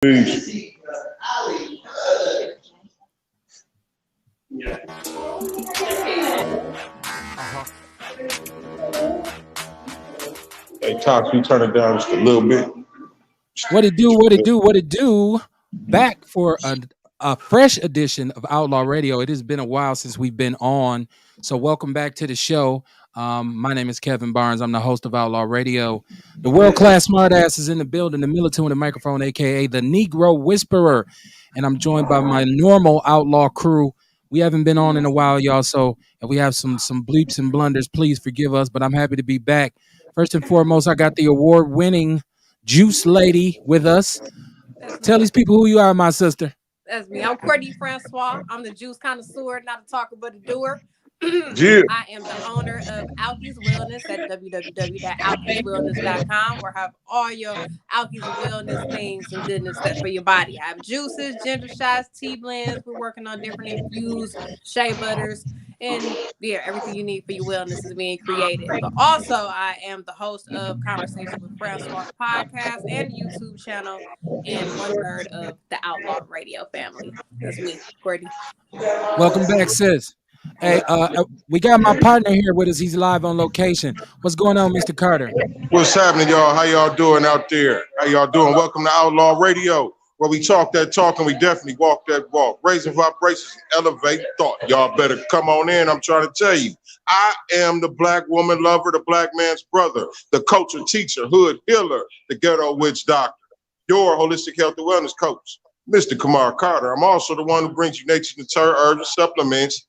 Peace. Hey, Tox, you turn it down just a little bit. What it do? What it do? What it do? Back for a fresh edition of Outlaw Radio. It has been a while since we've been on, so welcome back to the show. My name is Kevin Barnes. I'm the host of Outlaw Radio. The world class smartass is in the building, the militant with the microphone, aka the Negro Whisperer, and I'm joined by my normal Outlaw crew. We haven't been on in a while, y'all. So if we have some bleeps and blunders, please forgive us. But I'm happy to be back. First and foremost, I got the award-winning Juice Lady with us. Tell these people who you are, my sister. That's me. I'm Courtney Francois. I'm the juice connoisseur, not a talker, but a doer. Yeah. I am the owner of Alkies Wellness at www.alkieswellness.com, where I have all your Alkies Wellness things and goodness that for your body. I have juices, ginger shots, tea blends. We're working on different infused shea butters. And yeah, everything you need for your wellness is being created. But also, I am the host of Conversation with Francois podcast and YouTube channel, and 1/3 of the Outlaw Radio family. That's me, Courtney. Welcome back, sis. Hey, we got my partner here with us. He's live on location. What's going on, Mr. Carter? What's happening, y'all? How y'all doing out there? How y'all doing? Welcome to Outlaw Radio, where we talk that talk and we definitely walk that walk. Raising vibrations and elevate thought. Y'all better come on in. I'm trying to tell you. I am the black woman lover, the black man's brother, the culture teacher, hood healer, the ghetto witch doctor, your holistic health and wellness coach, Mr. Kamar Carter. I'm also the one who brings you nature's natural herbs and supplements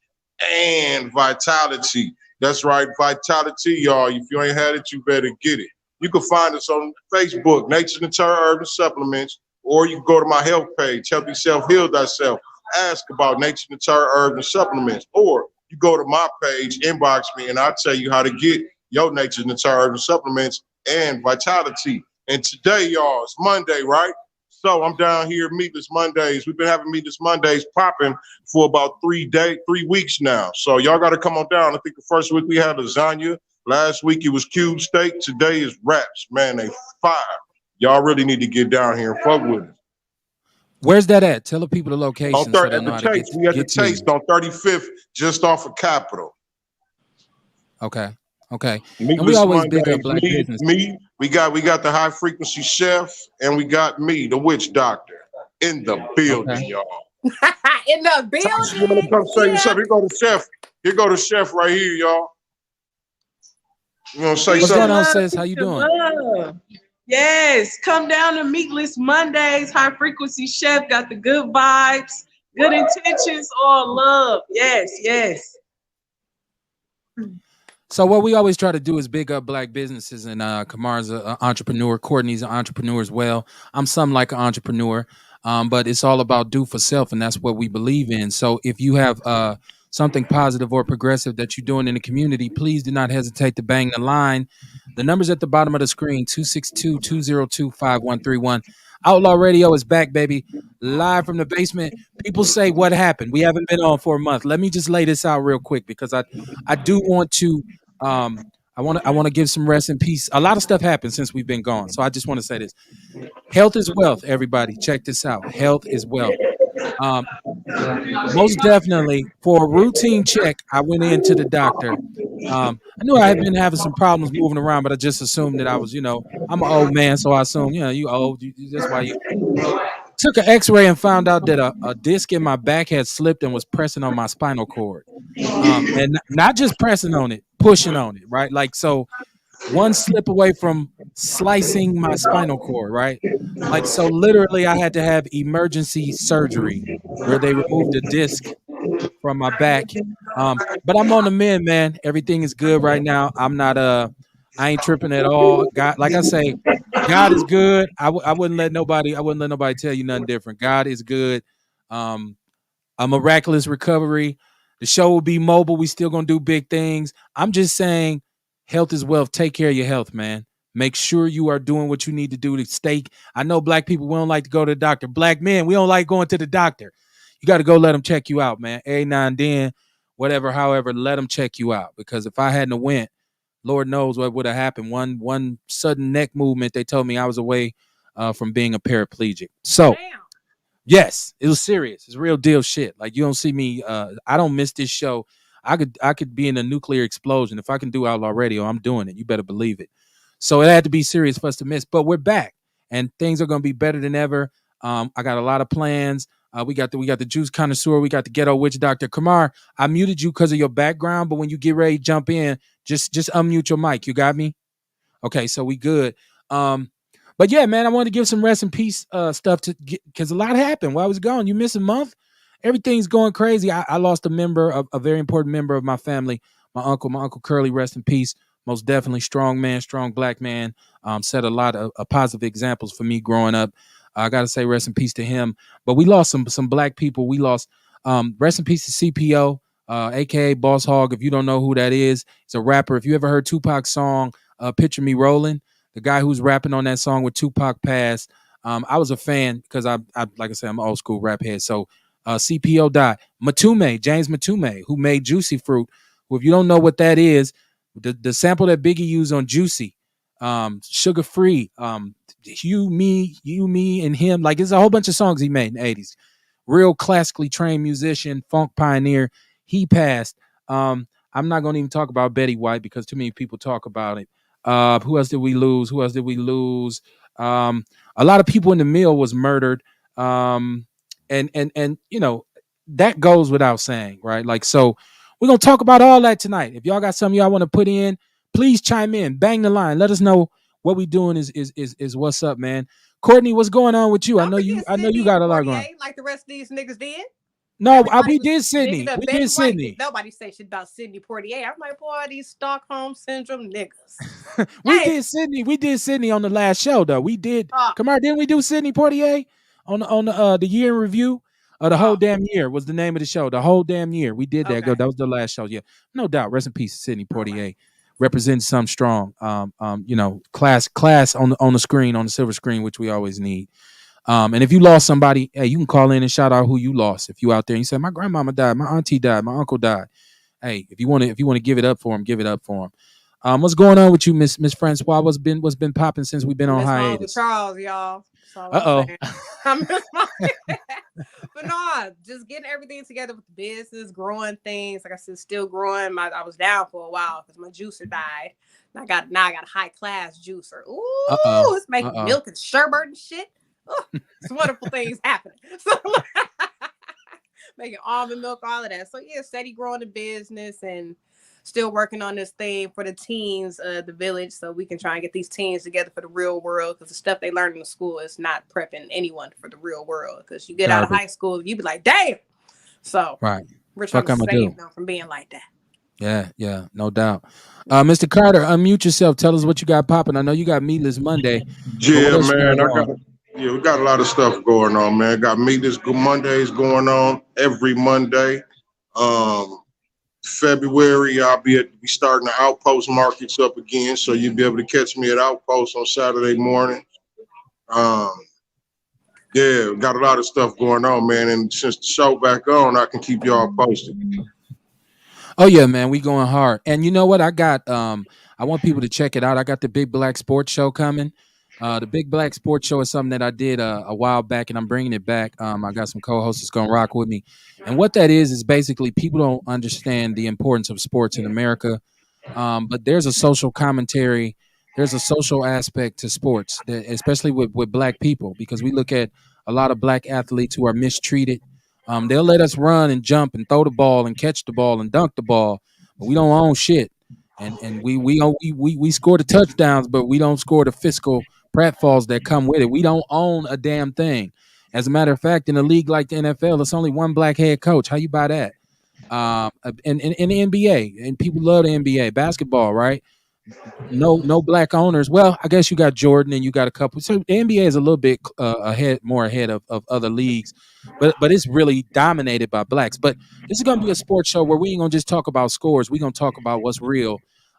and vitality. That's right, vitality, y'all. If you ain't had it, you better get it. You can find us on Facebook, Nature's Natural Herbs and Supplements, or you can go to my health page, Help Yourself Heal Thyself. Ask about Nature's Natural Herbs and Supplements, or you go to my page, inbox me, and I'll tell you how to get your Nature's Natural Herbs and Supplements and vitality. And today, y'all, it's Monday, right? So I'm down here, Meatless Mondays. We've been having Meatless Mondays popping for about 3 weeks now. So y'all got to come on down. I think the first week we had lasagna. Last week it was cube steak. Today is wraps. Man, they fire. Y'all really need to get down here and fuck with it. Where's that at? Tell the people the location. On at the Taste. We at the Taste on 35th, just off of Capitol. Okay. And Meatless we always Mondays, big up black business. We got the high frequency chef, and we got me, the witch doctor, in the building, y'all. In the building. You want to come say yourself? Here go the chef. Here go the chef right here, y'all. You want to say What's something? going on, sis? How you doing? Yes, come down to Meatless Mondays. High frequency chef got the good vibes, good intentions, all love. Yes. So what we always try to do is big up black businesses, and Kamar's an entrepreneur. Courtney's an entrepreneur as well. I'm something like an entrepreneur, but it's all about do for self, and that's what we believe in. So if you have something positive or progressive that you're doing in the community, please do not hesitate to bang the line. The number's at the bottom of the screen, 262-202-5131. Outlaw Radio is back, baby, live from the basement. People say, what happened? We haven't been on for a month. Let me just lay this out real quick, because I do want to I want to give some rest in peace. A lot of stuff happened since we've been gone, so I just want to say this: health is wealth. Everybody, check this out. Health is wealth. Most definitely, for a routine check, I went into the doctor. I knew I had been having some problems moving around, but I just assumed that I was, I'm an old man, so I assumed, you old. That's why you took an X-ray and found out that a disc in my back had slipped and was pressing on my spinal cord, and not just pressing on it, pushing on it, right? Like, so one slip away from slicing my spinal cord, right? Like, so literally I had to have emergency surgery where they removed the disc from my back. But I'm on the mend, man. Everything is good right now. I ain't tripping at all. God, like I say, God is good. I wouldn't let nobody tell you nothing different. God is good. A miraculous recovery. The show will be mobile. We still gonna do big things. I'm just saying, health is wealth. Take care of your health, man. Make sure you are doing what you need to do to stay. I know black people, we don't like to go to the doctor. Black men, we don't like going to the doctor. You got to go let them check you out, man. Every now and then, whatever, however, let them check you out. Because if I hadn't went, Lord knows what would have happened. One sudden neck movement, they told me I was away from being a paraplegic. So Damn. yes, it was serious. It's real deal shit. Like you don't see me. I don't miss this show. I could be in a nuclear explosion. If I can do Outlaw Radio, I'm doing it. You better believe it. So it had to be serious for us to miss. But we're back, and things are going to be better than ever. I got a lot of plans. We got the juice connoisseur. We got the ghetto witch doctor. Kamar, I muted you because of your background, but when you get ready to jump in, just unmute your mic. You got me? Okay, so we good. Um, but yeah, man, I wanted to give some rest in peace stuff to get because a lot happened while I was gone. You miss a month, everything's going crazy. I lost a very important member of my family, my uncle Curly, rest in peace. Most definitely strong man, strong black man. Set a lot of positive examples for me growing up. I gotta say rest in peace to him. But we lost some black people. We lost rest in peace to CPO, aka Boss Hog. If you don't know who that is, he's a rapper. If you ever heard Tupac's song Picture Me Rolling, the guy who's rapping on that song with Tupac passed. I was a fan because I like I said, I'm an old school rap head. So CPO died. James Matume, who made Juicy Fruit. Who, if you don't know what that is, the sample that Biggie used on Juicy, Sugar Free, you, me, and him. Like it's a whole bunch of songs he made in the 80s. Real classically trained musician, funk pioneer. He passed. I'm not going to even talk about Betty White because too many people talk about it. Who else did we lose? A lot of people in the mill was murdered. And you know, that goes without saying, right? Like, so we're gonna talk about all that tonight. If y'all got something y'all want to put in, please chime in, bang the line, let us know what we doing is what's up, man. Courtney, what's going on with you? I Don't know forget you Sydney got and a lot going. Portier, like the rest of these niggas did. No, Everybody we was did making Sydney. up We Betty did White. Sydney. Nobody say shit about Sydney Portier. I'm like, boy, these Stockholm syndrome niggas. We Hey, did Sydney. We did Sydney on the last show though. We did. uh, Come on, didn't we do Sydney Portier on the year in review? The whole oh, damn year was the name of the show. The whole damn year we did that. okay. That was the last show. Yeah, no doubt. Rest in peace, Sydney All right. Portier. Represents some strong. You know, class on the screen, on the silver screen, which we always need. And if you lost somebody, hey, you can call in and shout out who you lost. If you out there and you say, my grandmama died, my auntie died, my uncle died. Hey, if you want to give it up for him, give it up for him. What's going on with you, Miss Francois? What's been popping since we've been I on miss my Uncle hiatus? Charles, y'all. That's all I'm Uh saying. I miss my But no, just getting everything together with the business, growing things. Like I said, still growing. I was down for a while because my juicer died. And I got a high class juicer. oh. Ooh, it's making milk and sherbet and shit. It's wonderful things happening. So making almond milk, all of that. So yeah, steady growing the business and still working on this thing for the teens of the village so we can try and get these teens together for the real world because the stuff they learn in the school is not prepping anyone for the real world because you get out of Garbage. high school, you be like, damn. So Right. we're trying Fuck, to I'ma save do. them from being like that. Yeah, no doubt. Mr. Carter, unmute yourself. Tell us what you got popping. I know you got Meatless Monday, but what Yeah, else you got man. going? We got a lot of stuff going on, man. Got Meatless Mondays going on every Monday. February, I'll be starting the Outpost markets up again, so you'll be able to catch me at Outpost on Saturday morning. Yeah, we got a lot of stuff going on, man. And since the show back on, I can keep y'all posted. Oh yeah, man, we going hard. And you know what? I want people to check it out. I got the Big Black Sports Show coming. The Big Black Sports Show is something that I did a while back, and I'm bringing it back. I got some co-hosts that's gonna rock with me. And what that is basically people don't understand the importance of sports in America. But there's a social commentary, there's a social aspect to sports, especially with black people, because we look at a lot of black athletes who are mistreated. They'll let us run and jump and throw the ball and catch the ball and dunk the ball, but we don't own shit. And we score the touchdowns, but we don't score the fiscal pratfalls that come with it. We don't own a damn thing. As a matter of fact, in a league like the NFL, it's only one black head coach. How you buy that? In the NBA, and people love the NBA basketball, right? No black owners. Well, I guess you got Jordan and you got a couple. So the NBA is a little bit more ahead of other leagues, but it's really dominated by blacks. But this is gonna be a sports show where we ain't gonna just talk about scores. We're gonna talk about what's real.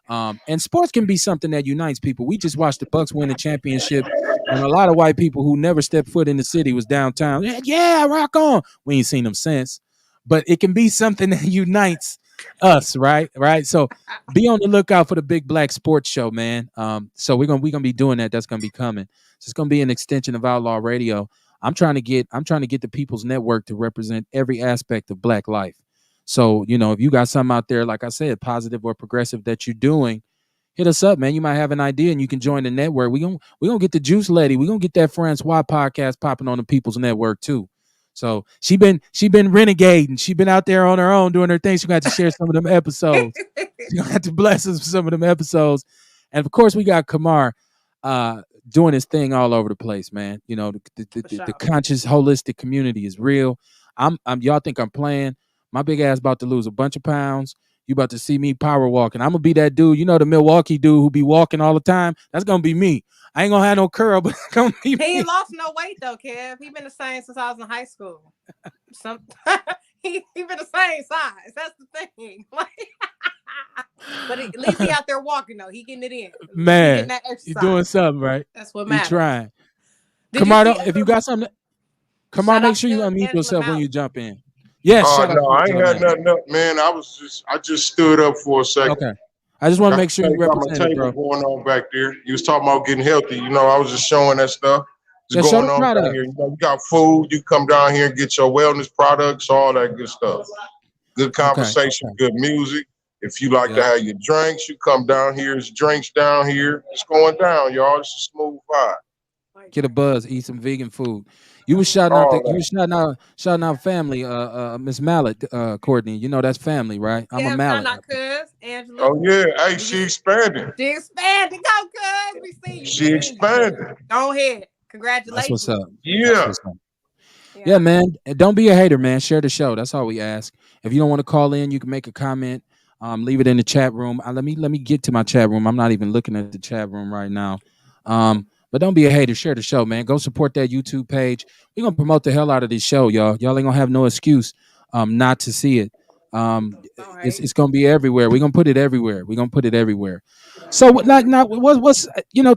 And sports can be something that unites people. We just watched the Bucks win a championship, and a lot of white people who never stepped foot in the city was downtown. Yeah, rock on. We ain't seen them since, but it can be something that unites Us, right? Right. So be on the lookout for the Big Black Sports Show, man. So we're gonna be doing that. That's gonna be coming. So it's gonna be an extension of Outlaw Radio. I'm trying to get the People's Network to represent every aspect of Black life. So if you got something out there, like I said, positive or progressive that you're doing, hit us up, man. You might have an idea and you can join the network. We gonna get the Juice Lady. We gonna get that Francois podcast popping on the People's Network too. So she been renegading. She been out there on her own doing her thing. She got to share some of them episodes. She gonna have to bless us with some of them episodes. And of course, we got Kamar uh, doing his thing all over the place, man. For The sure. conscious, holistic community is real. I'm y'all think I'm playing. My big ass about to lose a bunch of pounds. You about to see me power walking. I'm gonna be that dude. The Milwaukee dude who be walking all the time. That's gonna be me. I ain't gonna have no curl, but it's gonna be He me. ain't lost no weight though, Kev. He been the same since I was in high school. Some he been the same size. That's the thing. But at least he out there walking though. He getting it in. At least he getting Man, that you doing exercise. something right. That's what You matters. trying. Did you Kamar, see? if you got something, Kamar, Shout make out sure you to unmute Angela yourself when you Malik. jump in. Yes, Oh shout out no, to I ain't Angela had Malik. nothing up, man. I just stood up for a second. Okay. I just want to Got make sure you got my represent it, table bro. going on back there. You was talking about getting healthy. I was just showing that stuff. Just Yeah, show going the on down product. here. You got food. You come down here and get your wellness products, all that good stuff. Good Okay. conversation, Okay. good music. If you like to Yep. have your drinks, you come down here. It's drinks down here. It's going down, y'all. It's a smooth vibe. Get a buzz, eat some vegan food. You was shouting out All you that. was shouting out family, Miss Mallet, Courtney. That's family, right? I'm a Yeah, I'm shouting Mallet out out there. cuz Angela. Oh yeah. Hey, Do you she expanding. she expanded? Go, cuz. We see you. We She see you. expanding. Go ahead. That's what's Congratulations. up. That's Yeah. what's up. Yeah, Yeah. man. And don't be a hater, man. Share the show. That's all we ask. If you don't want to call in, you can make a comment. Leave it in the chat room. Let me get to my chat room. I'm not even looking at the chat room right now. But don't be a hater. Share the show, man. Go support that YouTube page. We're gonna promote the hell out of this show, y'all. Y'all ain't gonna have no excuse not to see it. All It's right. it's gonna be everywhere. We're gonna put it everywhere. We're gonna put it everywhere. So like now what's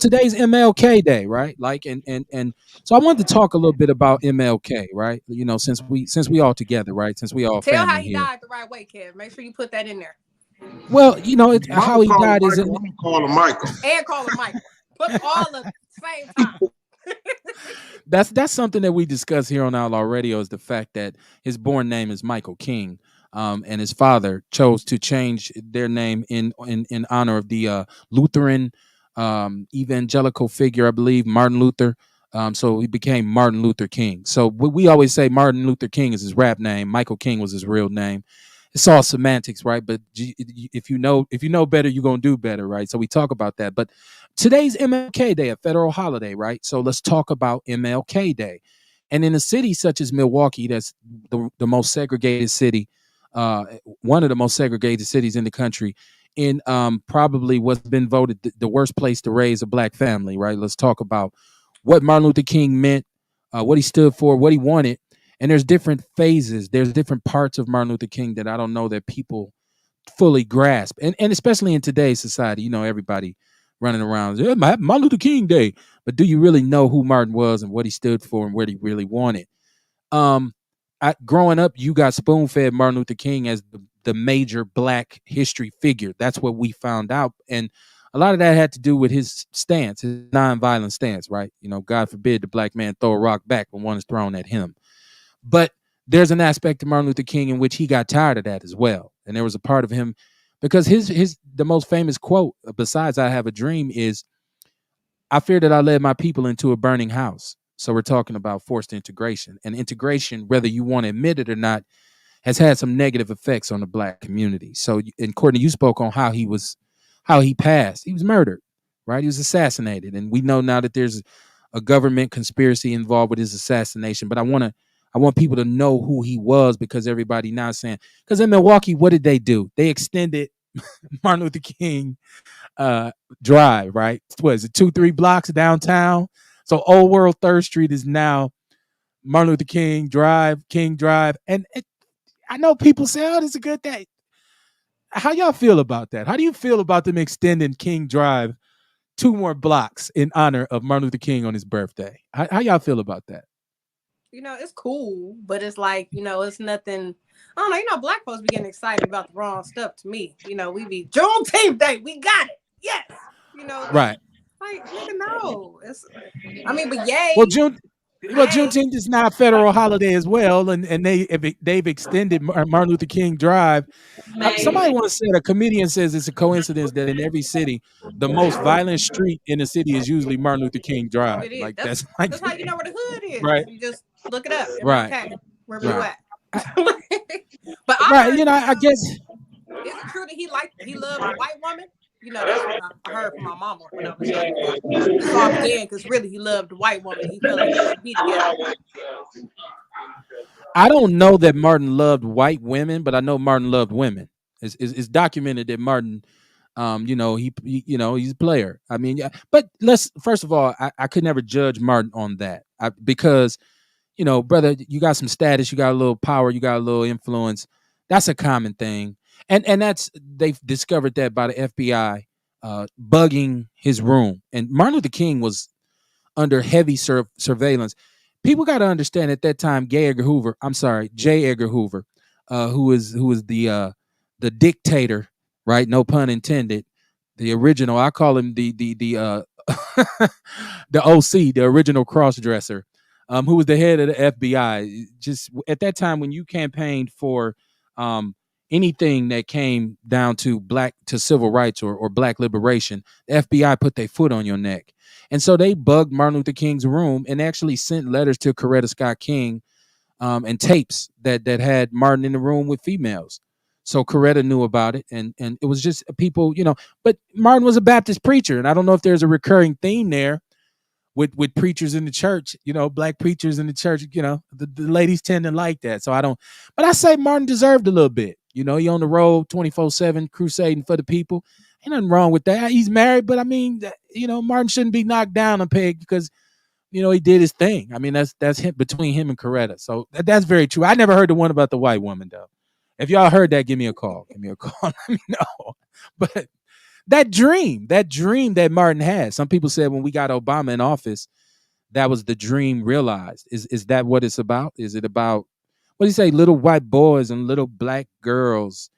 today's MLK Day, right? Like and so I wanted to talk a little bit about MLK, right? Since we all together, right? Since we all Tell how family he here. died the right way, Kev. Make sure you put that in there. Well, how Mama he call him died isn't. Michael. I'm gonna call him Michael. And call him Michael. Put all of the same time. That's something that we discuss here on Outlaw Radio is the fact that his born name is Michael King, and his father chose to change their name in honor of the Lutheran evangelical figure, I believe, Martin Luther. So he became Martin Luther King. So we always say Martin Luther King is his rap name. Michael King was his real name. It's all semantics, right? But if you know better, you're gonna do better, right? So we talk about that. But today's MLK Day, a federal holiday, right? So let's talk about MLK Day. And in a city such as Milwaukee, that's the most segregated city, uh, one of the most segregated cities in the country, in probably what's been voted the worst place to raise a black family, right? Let's talk about what Martin Luther King meant, what he stood for, what he wanted. And there's different phases, there's different parts of Martin Luther King that I don't know that people fully grasp, and especially in today's society, everybody running around, "Yeah, Martin Luther King Day," but do you really know who Martin was and what he stood for and what he really wanted? Um, growing up, you got spoon fed Martin Luther King as the major Black history figure. That's what we found out, and a lot of that had to do with his stance, his nonviolent stance, right? God forbid the black man throw a rock back when one is thrown at him. But there's an aspect of Martin Luther King in which he got tired of that as well. And there was a part of him because his the most famous quote besides "I have a dream" is, "I fear that I led my people into a burning house." So we're talking about forced integration. And integration, whether you want to admit it or not, has had some negative effects on the black community. So, and Courtney, you spoke on how he passed. He was murdered, right? He was assassinated. And we know now that there's a government conspiracy involved with his assassination. But I want people to know who he was, because everybody now is saying, because in Milwaukee, what did they do? They extended Martin Luther King uh drive, right? What is it, 2-3 blocks downtown? So Old World Third Street is now Martin Luther King Drive. And I know people say, "Oh, this is a good day." How y'all feel about that? How do you feel about them extending King Drive 2 more blocks in honor of Martin Luther King on his birthday? How y'all feel about that? it's cool, but it's like, it's nothing. I don't know. Black folks be getting excited about the wrong stuff to me. We be Juneteenth Day. We got it. Yes. That's Right. like, nigga, no. But Well, yay. Yay. Juneteenth is not a federal holiday as well, and they've extended Martin Luther King Drive. Somebody Man. once said, a comedian says it's a coincidence that in every city, the most violent street in the city is usually Martin Luther King Drive. It is. Like That's that's like that's how you know where the hood is. right, You just look it up. right, MLK. Where Blue right, at? But I right. heard, I guess. is it true that he loved a white woman? That's what I heard from my mama when I was young. But this all began because really he loved a white woman. He felt like they should be together. I don't know that Martin loved white women, but I know Martin loved women. It's documented that Martin, he's a player. I mean, yeah, but let's first of all, I could never judge Martin on that because, brother, you got some status, you got a little power, you got a little influence. That's a common thing, and that's they've discovered that by the FBI bugging his room. And Martin Luther King was under heavy surveillance. People got to understand at that time, J. Edgar Hoover, who was the dictator, right? No pun intended. The original, I call him the the OC, the original cross-dresser, who was the head of the FBI. Just at that time, when you campaigned for anything that came down to civil rights or black liberation, the FBI put their foot on your neck. And so they bugged Martin Luther King's room and actually sent letters to Coretta Scott King and tapes that had Martin in the room with females. So Coretta knew about it, and it was just people, But Martin was a Baptist preacher, and I don't know if there's a recurring theme there with preachers in the church, black preachers in the church. The ladies tend to like that. So I don't, but I say Martin deserved a little bit. He on the road 24/7 crusading for the people. Ain't nothing wrong with that. He's married, but I mean, Martin shouldn't be knocked down a peg because he did his thing. I mean, that's him, between him and Coretta. So that's very true. I never heard the one about the white woman though. If y'all heard that, give me a call. Give me a call. Let me know. But that dream that Martin had. Some people said when we got Obama in office, that was the dream realized. Is that what it's about? Is it about, what do you say, little white boys and little black girls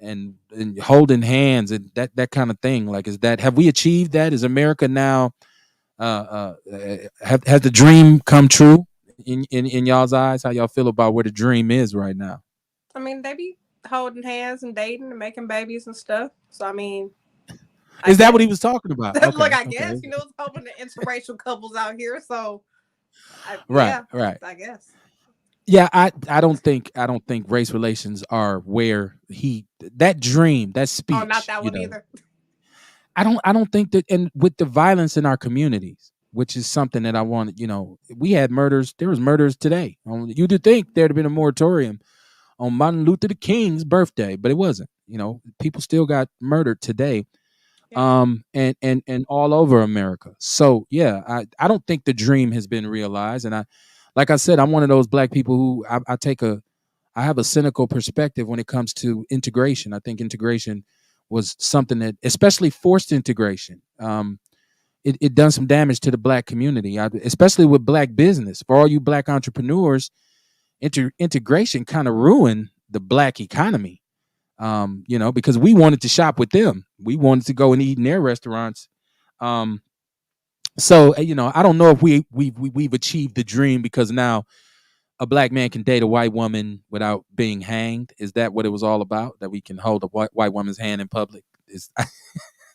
and holding hands and that kind of thing? Like, have we achieved that? Is America now has the dream come true in y'all's eyes? How y'all feel about where the dream is right now? I mean, they be holding hands and dating and making babies and stuff. So I mean, is that what he was talking about? Okay, look, I guess it's hoping the interracial couples out here. So right. I guess. Yeah, I don't think race relations are where that dream, that speech. Oh, not that one either. I don't think that, and with the violence in our communities, which is something that I wanted, we had murders. There was murders today. You'd think there'd have been a moratorium on Martin Luther King's birthday, but it wasn't. People still got murdered today. Yeah. And all over America. So yeah, I don't think the dream has been realized. And like I said, I'm one of those black people who I have a cynical perspective when it comes to integration. I think integration was something that, especially forced integration, it done some damage to the black community, especially with black business. For all you black entrepreneurs, integration kind of ruined the black economy. Because we wanted to shop with them. We wanted to go and eat in their restaurants. So, I don't know if we've achieved the dream, because now a black man can date a white woman without being hanged. Is that what it was all about? That we can hold a white woman's hand in public?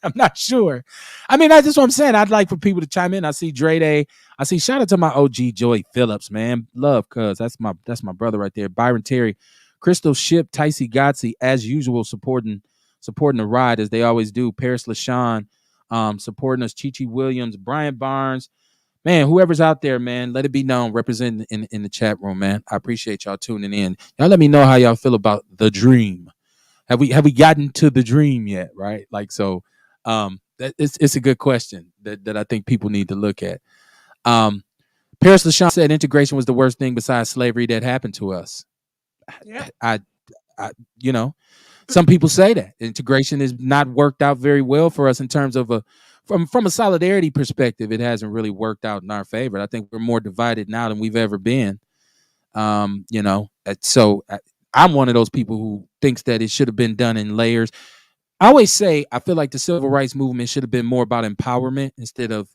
I'm not sure. I mean, that's just what I'm saying. I'd like for people to chime in. I see Dre Day. I see, shout out to my OG Joey Phillips, man. Love, cuz that's my brother right there. Byron Terry, Crystal Ship, Ticey Godsey, as usual, supporting the ride as they always do. Paris LaShawn, supporting us. Chi Williams, Brian Barnes, man, whoever's out there, man, let it be known, representing in the chat room, man. I appreciate y'all tuning in. Y'all let me know how y'all feel about the dream. Have we gotten to the dream yet? Right? Like, so, it's a good question that I think people need to look at. Paris LaShawn said integration was the worst thing besides slavery that happened to us. Yeah. I some people say that integration has not worked out very well for us in terms of from a solidarity perspective. It hasn't really worked out in our favor. I think we're more divided now than we've ever been. You know, so I'm one of those people who thinks that it should have been done in layers. I always say I feel like the civil rights movement should have been more about empowerment instead of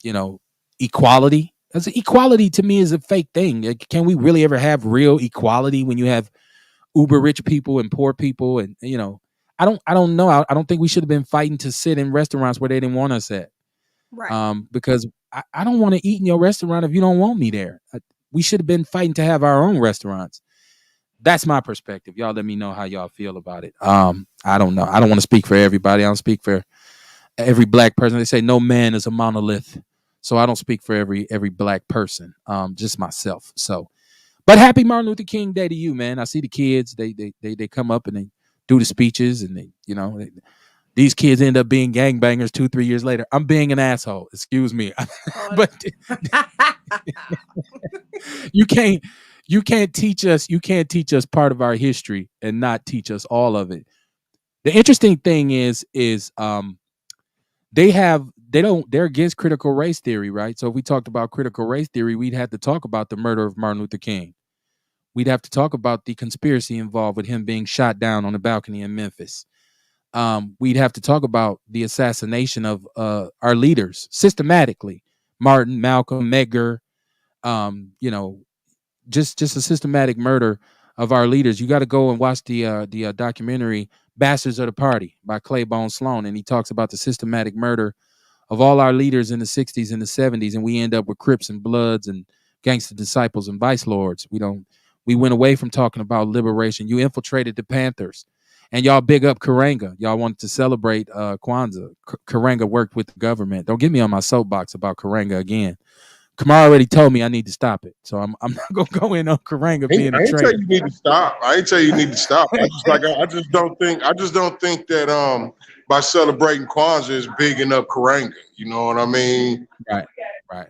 you know, equality. As equality to me is a fake thing. Like, can we really ever have real equality when you have uber rich people and poor people? And you know, I don't know. I don't think we should have been fighting to sit in restaurants where they didn't want us at. Right. Because I don't want to eat in your restaurant if you don't want me there. We should have been fighting to have our own restaurants. That's my perspective. Y'all let me know how y'all feel about it. I don't know. I don't want to speak for everybody. I don't speak for every black person. They say no man is a monolith. So I don't speak for every black person. Just myself. So but happy Martin Luther King Day to you, man. I see the kids, they come up and they do the speeches and they, you know, these kids end up being gangbangers 2-3 years later. I'm being an asshole. Excuse me. But you can't teach us part of our history and not teach us all of it. The interesting thing is they're against critical race theory, right? So if we talked about critical race theory, we'd have to talk about the murder of Martin Luther King. We'd have to talk about the conspiracy involved with him being shot down on the balcony in Memphis. We'd have to talk about the assassination of our leaders systematically. Martin, Malcolm, Medgar, you know, just a systematic murder of our leaders. You got to go and watch the documentary Bastards of the Party by Claiborne Sloan, and he talks about the systematic murder of all our leaders in the 60s and the 70s, and we end up with Crips and Bloods and gangster disciples and vice lords. We went away from talking about liberation. You infiltrated the Panthers, and y'all big up Karanga. Y'all wanted to celebrate Kwanzaa. Karanga worked with the government. Don't get me on my soapbox about Karanga again. Kamara already told me I need to stop it, so I'm not gonna go in on Karanga being I a ain't tell traitor. you need to stop. I ain't tell you need to stop. I just don't think that by celebrating Kwanzaa is big enough Karanga. You know what I mean? Right.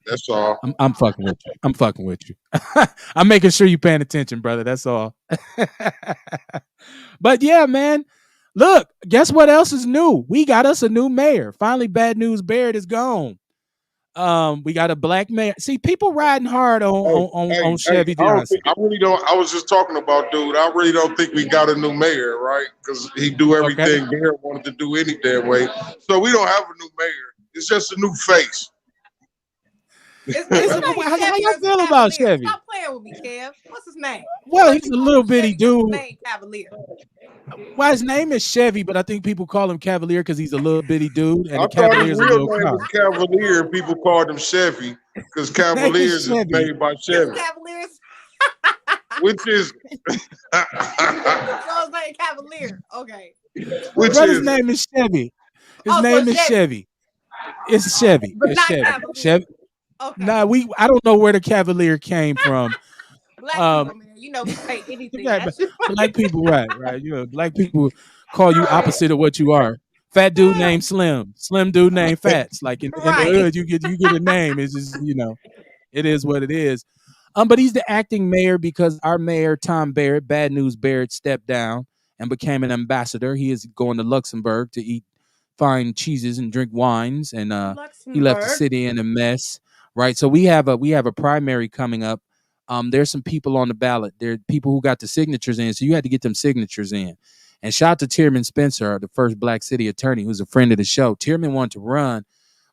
That's all. I'm fucking with you. I'm fucking with you. I'm making sure you paying attention, brother. That's all. But yeah, man. Look, guess what else is new? We got us a new mayor. Finally, Bad News Barrett is gone. We got a black mayor. See, people riding hard on Chevy Johnson. I really don't. I was just talking about, dude. I really don't think we got a new mayor, right? Because he do everything Barrett wanted to do any damn way. So we don't have a new mayor. It's just a new face. How y'all feel about Chevy? Stop playing with me, Kev. What's his name? Well, he's a little bitty dude. Name Cavalier. Well, his name is Chevy, but I think people call him Cavalier because he's a little bitty dude, and I the Cavalier's thought a his real little name car. was Cavalier. People called him Chevy because Cavaliers is made by Chevy, Cavaliers. which is Joe's name Cavalier. Okay. His name is Chevy. His name is Chevy. It's Chevy. But It's not Chevy. Cavalier. Chevy. Okay. Nah, I don't know where the Cavalier came from. Black people, man, you know, we say anything. Yeah, black people, right. You know, black people call you opposite of what you are. Fat dude named Slim. Slim dude named Fats. Like in the hood, you get a name. It's just, you know, it is what it is. But he's the acting mayor because our mayor, Tom Barrett, Bad News Barrett, stepped down and became an ambassador. He is going to Luxembourg to eat fine cheeses and drink wines, and he left the city in a mess. Right. So we have a primary coming up. There's some people on the ballot. There are people who got the signatures in, so you had to get them signatures in. And shout out to Tierman Spencer, the first black city attorney, who's a friend of the show. Tierman wanted to run,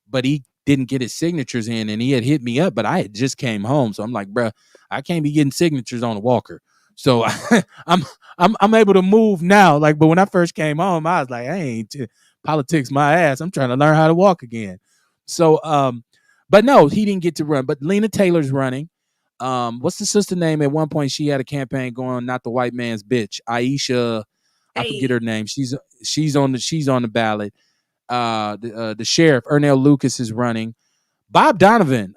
but he didn't get his signatures in, and he had hit me up, but I had just came home, so I'm like, bruh, I can't be getting signatures on a walker. So I'm able to move now. Like, but when I first came home, I was like, I ain't politics my ass. I'm trying to learn how to walk again. So, but no, he didn't get to run. But Lena Taylor's running. What's the sister name? At one point, she had a campaign going, "Not the white man's bitch." Aisha, I forget her name. She's on the ballot. The sheriff Ernell Lucas is running. Bob Donovan,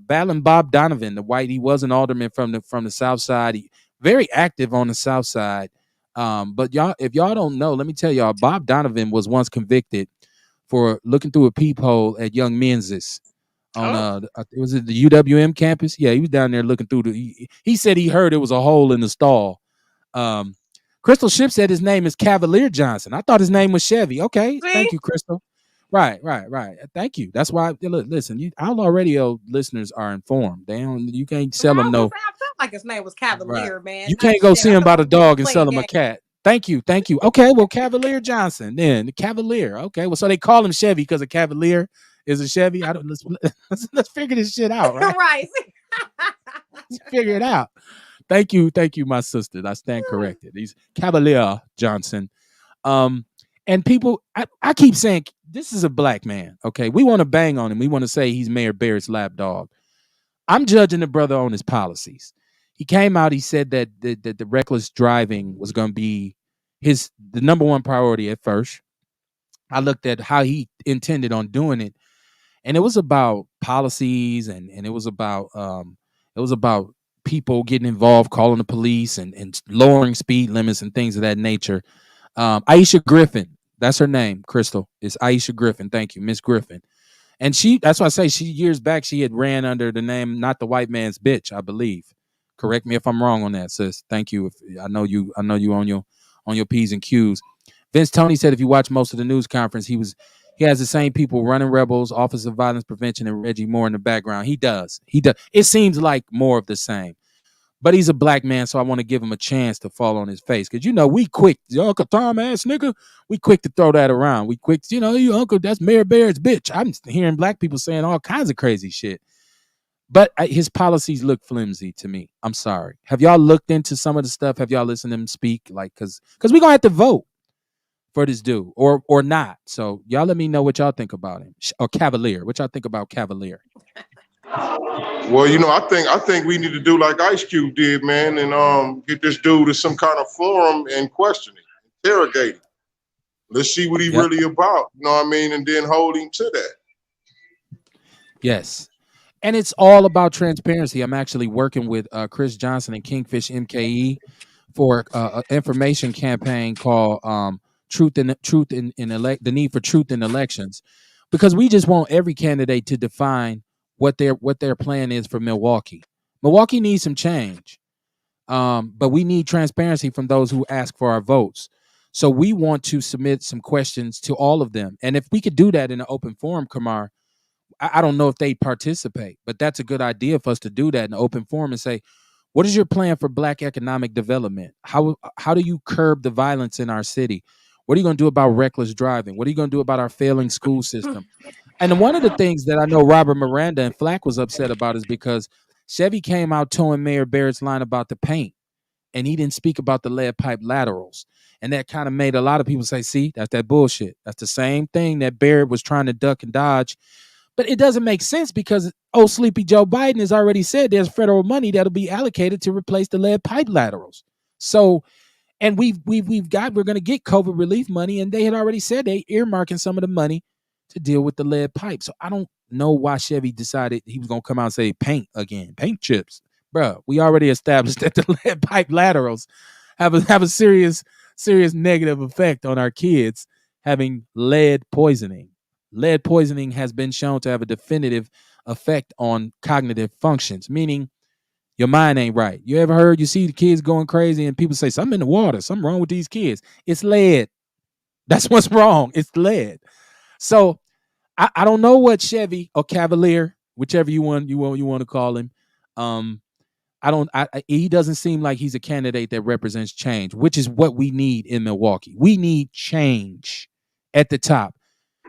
battling Bob Donovan, the white. He was an alderman from the South Side. He very active on the South Side. But y'all, if y'all don't know, let me tell y'all, Bob Donovan was once convicted for looking through a peephole at Young Menzies on was it the UWM campus? Yeah, he was down there looking through he said he heard it was a hole in the stall. Crystal Ship said his name is Cavalier Johnson. I thought his name was Chevy. Okay, thank you, Crystal. Right. Thank you. That's why. Listen, you Outlaw Radio listeners are informed. They don't. You can't But sell I them was gonna no. say I felt like his name was Right. Cavalier, man, You not can't go see Chevy. I him felt about like a he was dog and playing sell him a game. cat. Thank you. Okay, well, Cavalier Johnson then the Cavalier. Okay, well, so they call him Chevy because a Cavalier is a Chevy. I don't. Let's figure this shit out, right? Right. Let's figure it out. Thank you, my sister. I stand corrected. He's Cavalier Johnson. Um, and people, I keep saying this is a black man. Okay, we want to bang on him. We want to say he's Mayor Barrett's lapdog. I'm judging the brother on his policies. He came out. He said that the reckless driving was going to be the number one priority at first. I looked at how he intended on doing it, and it was about policies, and it was about people getting involved, calling the police, and lowering speed limits and things of that nature. Aisha Griffin, that's her name. Crystal, it's Aisha Griffin. Thank you, Miss Griffin. And that's why I say she years back she had ran under the name Not the White Man's Bitch, I believe. Correct me if I'm wrong on that, sis. Thank you. I know you on your P's and Q's. Vince Tony said if you watch most of the news conference, he has the same people running Rebels, Office of Violence Prevention, and Reggie Moore in the background. He does. He does. It seems like more of the same. But he's a black man, so I want to give him a chance to fall on his face. Because, we quick, Uncle Tom ass nigga, we quick to throw that around. We quick, you uncle, that's Mayor Barrett's bitch. I'm hearing black people saying all kinds of crazy shit. But his policies look flimsy to me. I'm sorry. Have y'all looked into some of the stuff? Have y'all listened to him speak? Like, because we're going to have to vote for this dude or not. So y'all let me know what y'all think about him. Or Cavalier. What y'all think about Cavalier? Well, I think we need to do like Ice Cube did, man, and get this dude to some kind of forum and question him, interrogate him. Let's see what he Yep. really about. You know what I mean? And then hold him to that. Yes. And it's all about transparency. I'm actually working with Chris Johnson and Kingfish MKE for an information campaign called the need for truth in elections, because we just want every candidate to define what their plan is for Milwaukee. Milwaukee needs some change, but we need transparency from those who ask for our votes. So we want to submit some questions to all of them, and if we could do that in an open forum, Kamar, I don't know if they participate, but that's a good idea for us to do that in an open forum and say, what is your plan for Black economic development? How do you curb the violence in our city? What are you going to do about reckless driving? What are you going to do about our failing school system? And one of the things that I know Robert Miranda and Flack was upset about is because Chevy came out towing Mayor Barrett's line about the paint, and he didn't speak about the lead pipe laterals. And that kind of made a lot of people say, see, that's that bullshit. That's the same thing that Barrett was trying to duck and dodge. But it doesn't make sense because sleepy Joe Biden has already said there's federal money that'll be allocated to replace the lead pipe laterals. So, and we're going to get COVID relief money, and they had already said they earmarking some of the money to deal with the lead pipe. So I don't know why Chevy decided he was going to come out and say paint again, paint chips. Bro, we already established that the lead pipe laterals have a serious negative effect on our kids having lead poisoning. Lead poisoning has been shown to have a definitive effect on cognitive functions, meaning your mind ain't right. You ever heard, you see the kids going crazy and people say, something in the water, something wrong with these kids. It's lead. That's what's wrong. It's lead. So I don't know what Chevy or Cavalier, whichever you want to call him. He doesn't seem like he's a candidate that represents change, which is what we need in Milwaukee. We need change at the top.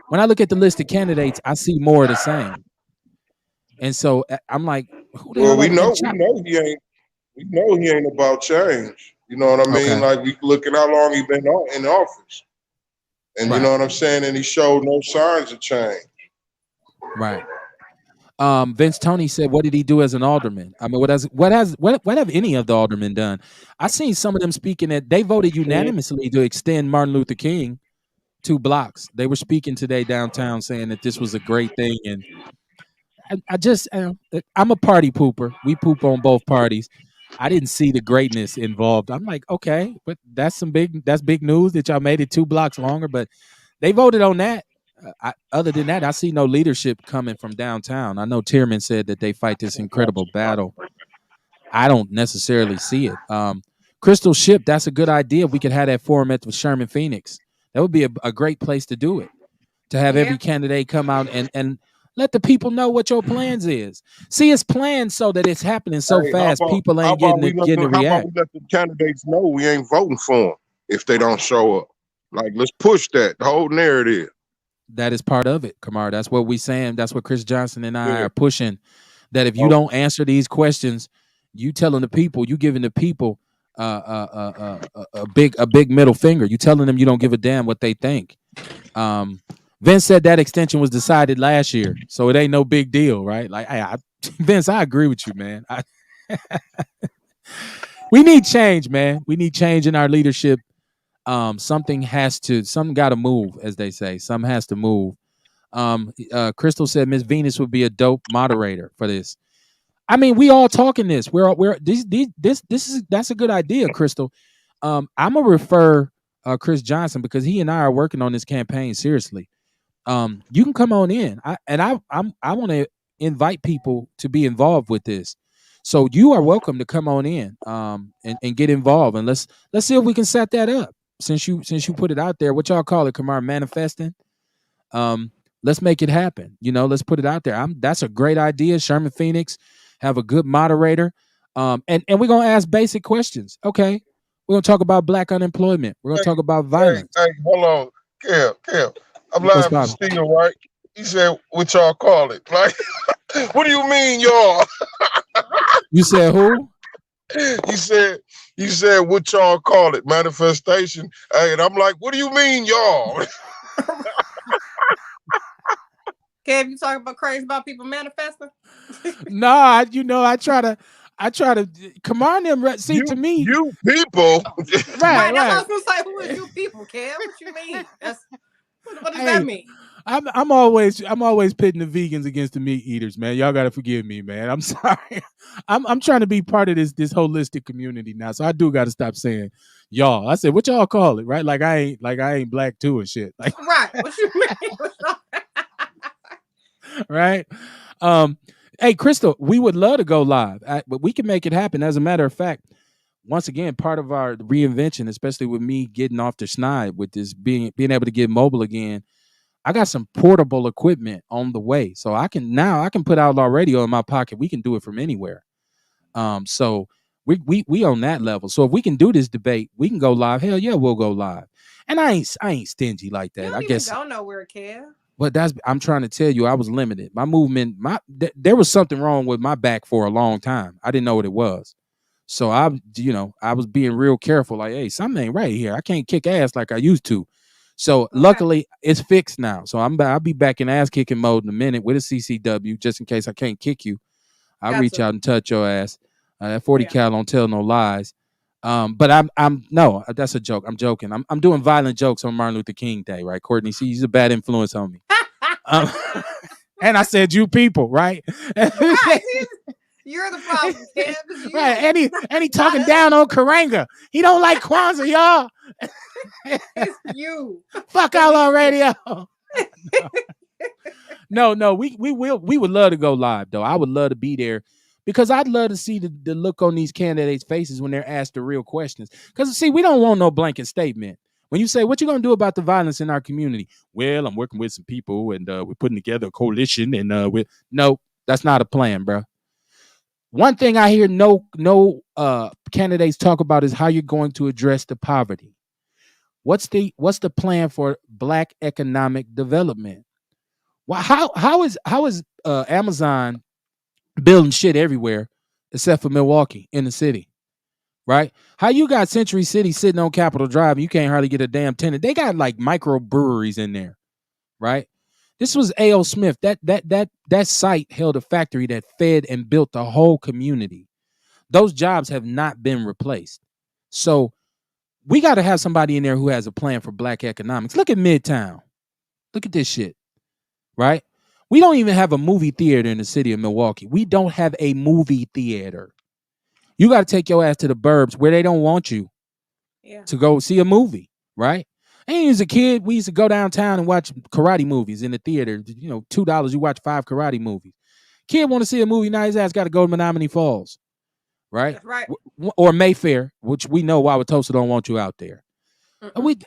When I look at the list of candidates, I see more of the same. And so I'm like, who the Well, hell? we know he ain't about change. You know what I mean? Okay. Like we look at how long he been in office, and Right. you know what I'm saying. And he showed no signs of change. Right. Vince Tony said, "What did he do as an alderman? I mean, what have any of the aldermen done? I seen some of them speaking that they voted unanimously to extend Martin Luther King 2 blocks. They were speaking today downtown saying that this was a great thing, and I'm a party pooper. We poop on both parties. I didn't see the greatness involved. I'm like, okay, but that's big news that y'all made it 2 blocks longer. But they voted on that. Other than that, I see no leadership coming from downtown. I know Tierman said that they fight this incredible battle. I don't necessarily see it. Crystal Ship, that's a good idea. We could have that forum at the Sherman Phoenix. That would be a great place to do it. to have Yeah. every candidate come out and let the people know what your plans is. See, it's planned so that it's happening so Hey, fast, people how ain't about getting we to, let getting the to how about react. we let the candidates know we ain't voting for them if they don't show up? Like, let's push that the whole narrative. That is part of it, Kamar. That's what we saying. That's what Chris Johnson and I Yeah. are pushing. That if you Okay. don't answer these questions, you telling the people, you giving the people a big middle finger. You telling them you don't give a damn what they think. Um, Vince said that extension was decided last year, so it ain't no big deal, right? Like, Vince, I agree with you, man. We need change, man. We need change in our leadership. Something got to move, as they say. Something has to move. Crystal said Miss Venus would be a dope moderator for this. I mean, we all talking this. We're this is that's a good idea, Crystal. I'm gonna refer Chris Johnson because he and I are working on this campaign seriously. You can come on in. I want to invite people to be involved with this. So you are welcome to come on in and get involved, and let's see if we can set that up. Since you put it out there, what y'all call it, Kamar, manifesting? Um, let's make it happen. Let's put it out there. That's a great idea. Sherman Phoenix, have a good moderator. And we're gonna ask basic questions. Okay. We're gonna talk about black unemployment. We're gonna Hey, talk about hey, violence. hey, hold on, Kev. I'm What's lying for poppin'? Steel, right? He said, "What y'all call it?" Like, what do you mean, y'all? You said who? He said, "What y'all call it?" Manifestation. Hey, and I'm like, "What do you mean, y'all?" Kev, you talking about crazy about people manifesting? No, I try to come on them. See, to me, You people. right, Right, that's what I right. was gonna say. Who is you people, Kev? What you mean? What does that Hey, mean? I'm always pitting the vegans against the meat eaters, man. Y'all gotta forgive me, man. I'm sorry. I'm trying to be part of this holistic community now, so I do got to stop saying y'all. I said what y'all call it, right? Like I ain't black too and shit, like Right. What you mean? right. Um, hey, Crystal, we would love to go live, but we can make it happen. As a matter of fact, once again, part of our reinvention, especially with me getting off the schneid with this being able to get mobile again. I got some portable equipment on the way, so I can put Outlaw Radio in my pocket. We can do it from anywhere. So we on that level. So if we can do this debate, we can go live. Hell yeah, we'll go live. And I ain't stingy like You that. I don't even guess. go nowhere, Kev. But I'm trying to tell you, I was limited. My movement, there was something wrong with my back for a long time. I didn't know what it was. So I was being real careful. Like, hey, something ain't right here. I can't kick ass like I used to. So Okay. luckily, it's fixed now. So I'll be back in ass kicking mode in a minute with a CCW, just in case I can't kick you. I'll reach Gotcha. out and touch your ass. That 40 Yeah. cal don't tell no lies. But I'm no, that's a joke. I'm joking. I'm doing violent jokes on Martin Luther King Day, right, Courtney? See, he's a bad influence on me. Um, and I said you people, right? Right. You're the problem, Kev. It's you. Right, and he talking down on Karanga. He don't like Kwanzaa, y'all. It's you. Fuck Outlaw Radio. No, we would love to go live though. I would love to be there because I'd love to see the look on these candidates' faces when they're asked the real questions. Because see, we don't want no blanket statement. When you say, what you gonna do about the violence in our community? Well, I'm working with some people and we're putting together a coalition and no, that's not a plan, bro. One thing I hear no candidates talk about is how you're going to address the poverty. What's the plan for black economic development? Well, how is Amazon building shit everywhere except for Milwaukee in the city, right? How you got Century City sitting on Capitol Drive and you can't hardly get a damn tenant? They got like microbreweries in there, right? This was A.O. Smith. That site held a factory that fed and built the whole community. Those jobs have not been replaced. So we got to have somebody in there who has a plan for black economics. Look at Midtown. Look at this shit, right? We don't even have a movie theater in the city of Milwaukee. We don't have a movie theater. You got to take your ass to the burbs where they don't want you Yeah. to go see a movie, right? And as a kid, we used to go downtown and watch karate movies in the theater. $2, you watch 5 karate movies. Kid want to see a movie, now his ass got to go to Menominee Falls, right? That's right. Or Mayfair, which we know Wauwatosa don't want you out there.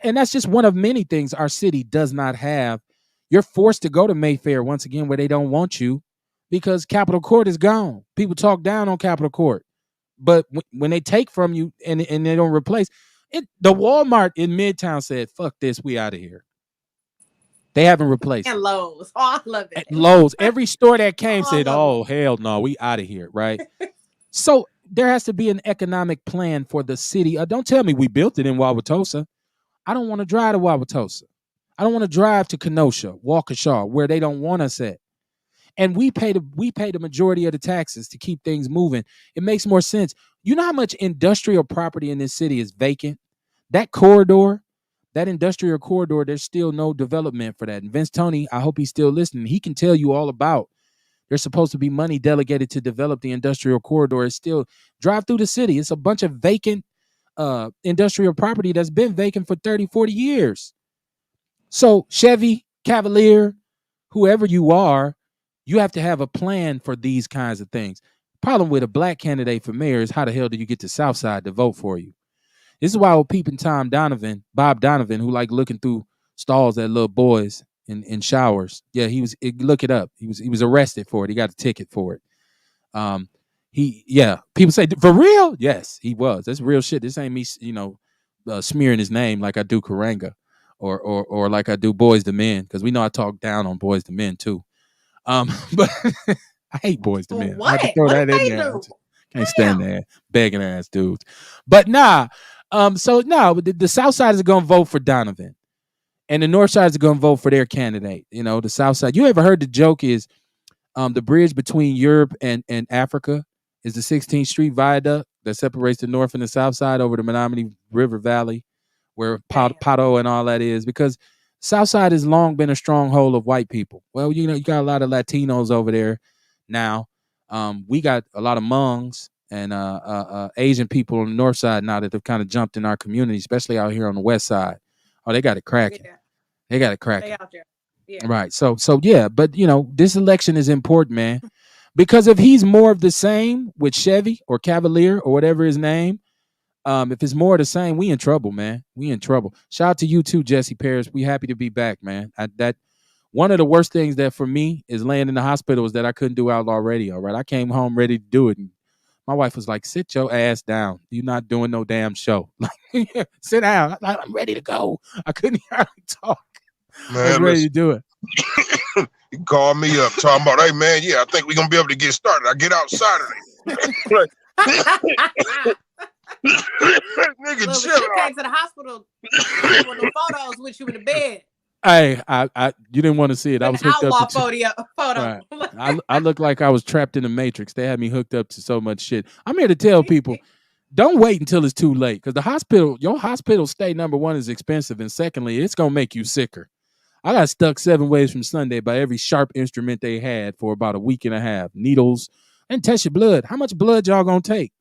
And that's just one of many things our city does not have. You're forced to go to Mayfair once again where they don't want you because Capitol Court is gone. People talk down on Capitol Court. But when they take from you and they don't replace it, the Walmart in Midtown said, fuck this, we out of here. They haven't replaced And it. Lowe's. Oh, I love it. At Lowe's, every store that came said, All oh, hell no, we out of here, right? So there has to be an economic plan for the city. Don't tell me we built it in Wauwatosa. I don't want to drive to Wauwatosa. I don't want to drive to Kenosha, Waukesha, where they don't want us at. And we pay the majority of the taxes to keep things moving. It makes more sense. You know how much industrial property in this city is vacant? That corridor, that industrial corridor, there's still no development for that. And Vince Toney, I hope he's still listening. He can tell you all about. There's supposed to be money delegated to develop the industrial corridor. It's still drive through the city. It's a bunch of vacant industrial property that's been vacant for 30, 40 years. So Chevy, Cavalier, whoever you are, you have to have a plan for these kinds of things. Problem with a black candidate for mayor is how the hell do you get the South Side to vote for you? This is why I was peeping Bob Donovan, who liked looking through stalls at little boys in showers. Yeah, look it up. He was arrested for it. He got a ticket for it. People say, for real? Yes, he was. That's real shit. This ain't me, smearing his name like I do Karanga or like I do Boys to Men, because we know I talk down on Boys to Men too. But I hate Boys to Men. What? I have to throw What that did in they there. do? Can't stand that begging ass dudes. But the South Side is gonna vote for Donovan, and the North Side is gonna vote for their candidate. You know, the South Side. You ever heard the joke is, the bridge between Europe and Africa is the 16th Street Viaduct that separates the North and the South Side over the Menominee River Valley, where Pato and all that is, because South Side has long been a stronghold of white people. Well, you got a lot of Latinos over there now. We got a lot of Hmongs and Asian people on the North Side now that have kind of jumped in our community, especially out here on the West Side. Oh, they got it cracking. Yeah. They got it cracking. They out there. Yeah. Right. So yeah, but this election is important, man, because if he's more of the same with Chevy or Cavalier or whatever his name, if it's more of the same, we in trouble, man. We in trouble. Shout out to you too, Jesse Paris. We happy to be back, man. That one of the worst things that for me is laying in the hospital is that I couldn't do Outlaw Radio. Right, I came home ready to do it, and my wife was like, "Sit your ass down. You're not doing no damn show. Like, sit down. I'm ready to go." I couldn't hardly talk. Man, I was ready to do it. He called me up talking about, "Hey man, yeah, I think we're gonna be able to get started. I get out Saturday." Nigga, Look, chill you out. came to the hospital with the photos with you in the bed. Hey, you didn't want to see it. I was hooked Outlaw up to photo. Right. I look like I was trapped in the Matrix. They had me hooked up to so much shit. I'm here to tell people, don't wait until it's too late, because your hospital stay, number one, is expensive, and secondly, it's gonna make you sicker. I got stuck 7 ways from Sunday by every sharp instrument they had for about a week and a half. Needles, and test your blood. How much blood y'all gonna take?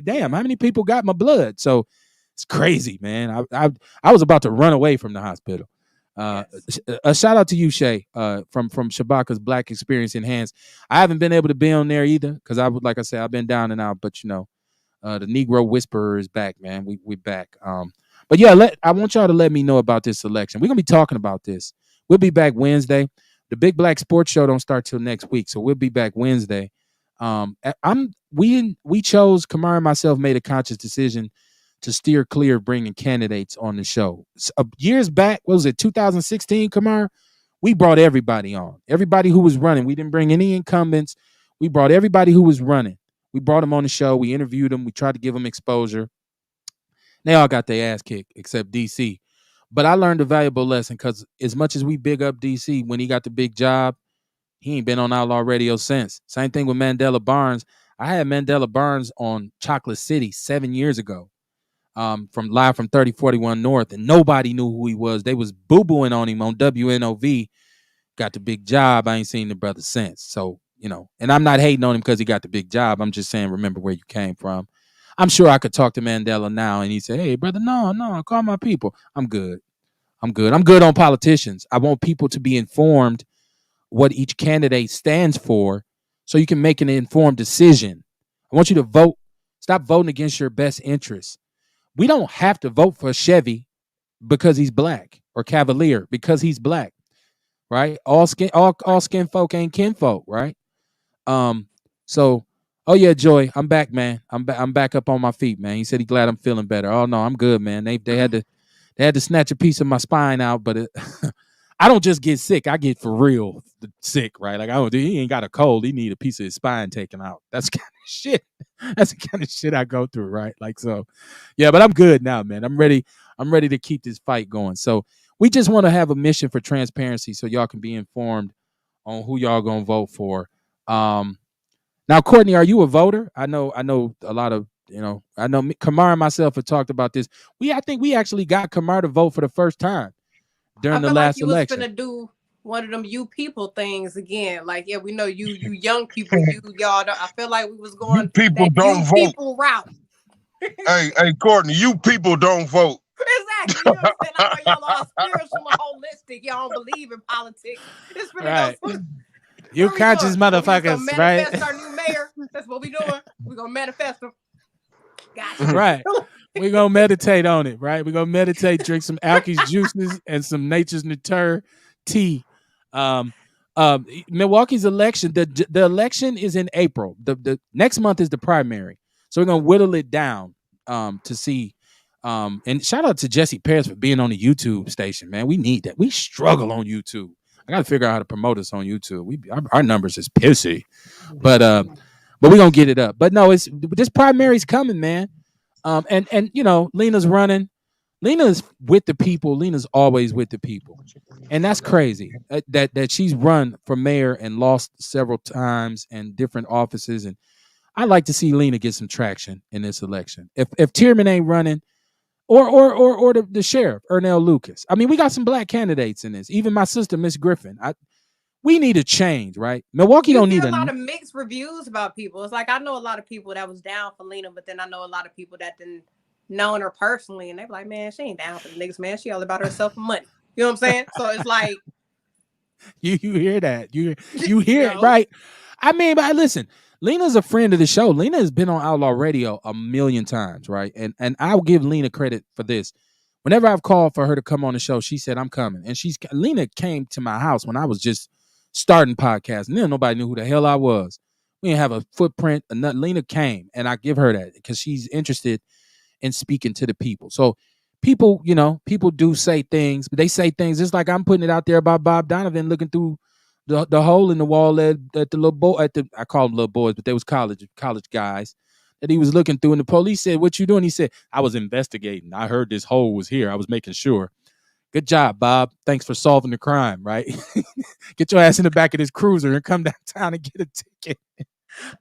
Damn, how many people got my blood? So it's crazy, man. I was about to run away from the hospital. Yes. A shout out to you, Shay, from Shabaka's Black Experience Enhanced. I haven't been able to be on there either, because like I said, I've been down and out. But the Negro Whisperer is back, man. We back. But yeah, I want y'all to let me know about this election. We're gonna be talking about this. We'll be back Wednesday. The Big Black Sports Show don't start till next week, so we'll be back Wednesday. We chose, Kamar and myself made a conscious decision to steer clear of bringing candidates on the show. Years back, what was it, 2016, Kamar? We brought everybody on. Everybody who was running. We didn't bring any incumbents. We brought everybody who was running. We brought them on the show. We interviewed them. We tried to give them exposure. They all got their ass kicked except DC. But I learned a valuable lesson, because as much as we big up DC when he got the big job, he ain't been on Outlaw Radio since. Same thing with Mandela Barnes. I had Mandela Barnes on Chocolate City 7 years ago, from 3041 North, and nobody knew who he was. They was boo-booing on him on WNOV. Got the big job. I ain't seen the brother since. So, and I'm not hating on him because he got the big job. I'm just saying, remember where you came from. I'm sure I could talk to Mandela now and he'd say, "Hey, brother, no, call my people." I'm good on politicians. I want people to be informed what each candidate stands for, so you can make an informed decision. I want you to vote. Stop voting against your best interests. We don't have to vote for Chevy because he's black, or Cavalier because he's black. right? All skin folk ain't kinfolk, right? Um, so oh yeah, Joy, I'm back, man. I'm back up on my feet, man. He said he glad I'm feeling better. Oh no, I'm good, man. They had to snatch a piece of my spine out, but I don't just get sick. I get for real sick, right? Like he ain't got a cold. He need a piece of his spine taken out. That's the kind of shit. That's the kind of shit I go through, right? Like so, yeah. But I'm good now, man. I'm ready. I'm ready to keep this fight going. So we just want to have a mission for transparency, so y'all can be informed on who y'all gonna vote for. Um, Now, Courtney, are you a voter? I know a lot of I know Kamar and myself have talked about this. I think we actually got Kamar to vote for the first time I during the feel like last you was election. finna do one of them you people things again. Like, yeah, we know you young people, y'all. I feel like we was You going people that don't you vote. people route. Hey, Courtney, you people don't vote. Exactly. You know what I'm saying? I know y'all all spiritual and holistic. Y'all don't believe in politics. It's finna go. Right. You What we doing? conscious What, we just gonna motherfuckers, right? manifest our new mayor? That's what we doing. We gonna manifest him. Gotcha. Right. We're gonna meditate on it, right? We're gonna meditate, drink some Alky's juices and some Nature's Nature tea. Um, Milwaukee's election, the election is in April. The next month is the primary. So we're gonna whittle it down to see. And shout out to Jesse Paris for being on the YouTube station, man. We need that. We struggle on YouTube. I gotta figure out how to promote us on YouTube. Our numbers is pissy. But we're gonna get it up. But no, it's this primary's coming, man. And Lena's running. Lena's with the people. Lena's always with the people, and that's crazy. That she's run for mayor and lost several times and different offices. And I'd like to see Lena get some traction in this election. If Tierman ain't running, or the sheriff Ernell Lucas. I mean, we got some black candidates in this. Even my sister Miss Griffin. We need a change, right? Milwaukee You don't hear need a lot of mixed reviews about people. It's like I know a lot of people that was down for Lena, but then I know a lot of people that didn't known her personally, and they be like, man, she ain't down for the niggas, man. She all about herself and money. You know what I'm saying? So it's like you hear that. You hear it, right? I mean, but listen, Lena's a friend of the show. Lena has been on Outlaw Radio a million times, right? And I'll give Lena credit for this. Whenever I've called for her to come on the show, she said, I'm coming. And Lena came to my house when I was just starting podcasting. Then nobody knew who the hell I was. We didn't have a footprint. Lena came, and I give her that because she's interested in speaking to the people. So people do say things, but they say things just like I'm putting it out there about Bob Donovan looking through the hole in the wall at the little boy I call them little boys, but they was college guys that he was looking through. And the police said, "What you doing?" He said, "I was investigating. I heard this hole was here. I was making sure." Good job, Bob. Thanks for solving the crime, right? Get your ass in the back of this cruiser and come downtown and get a ticket.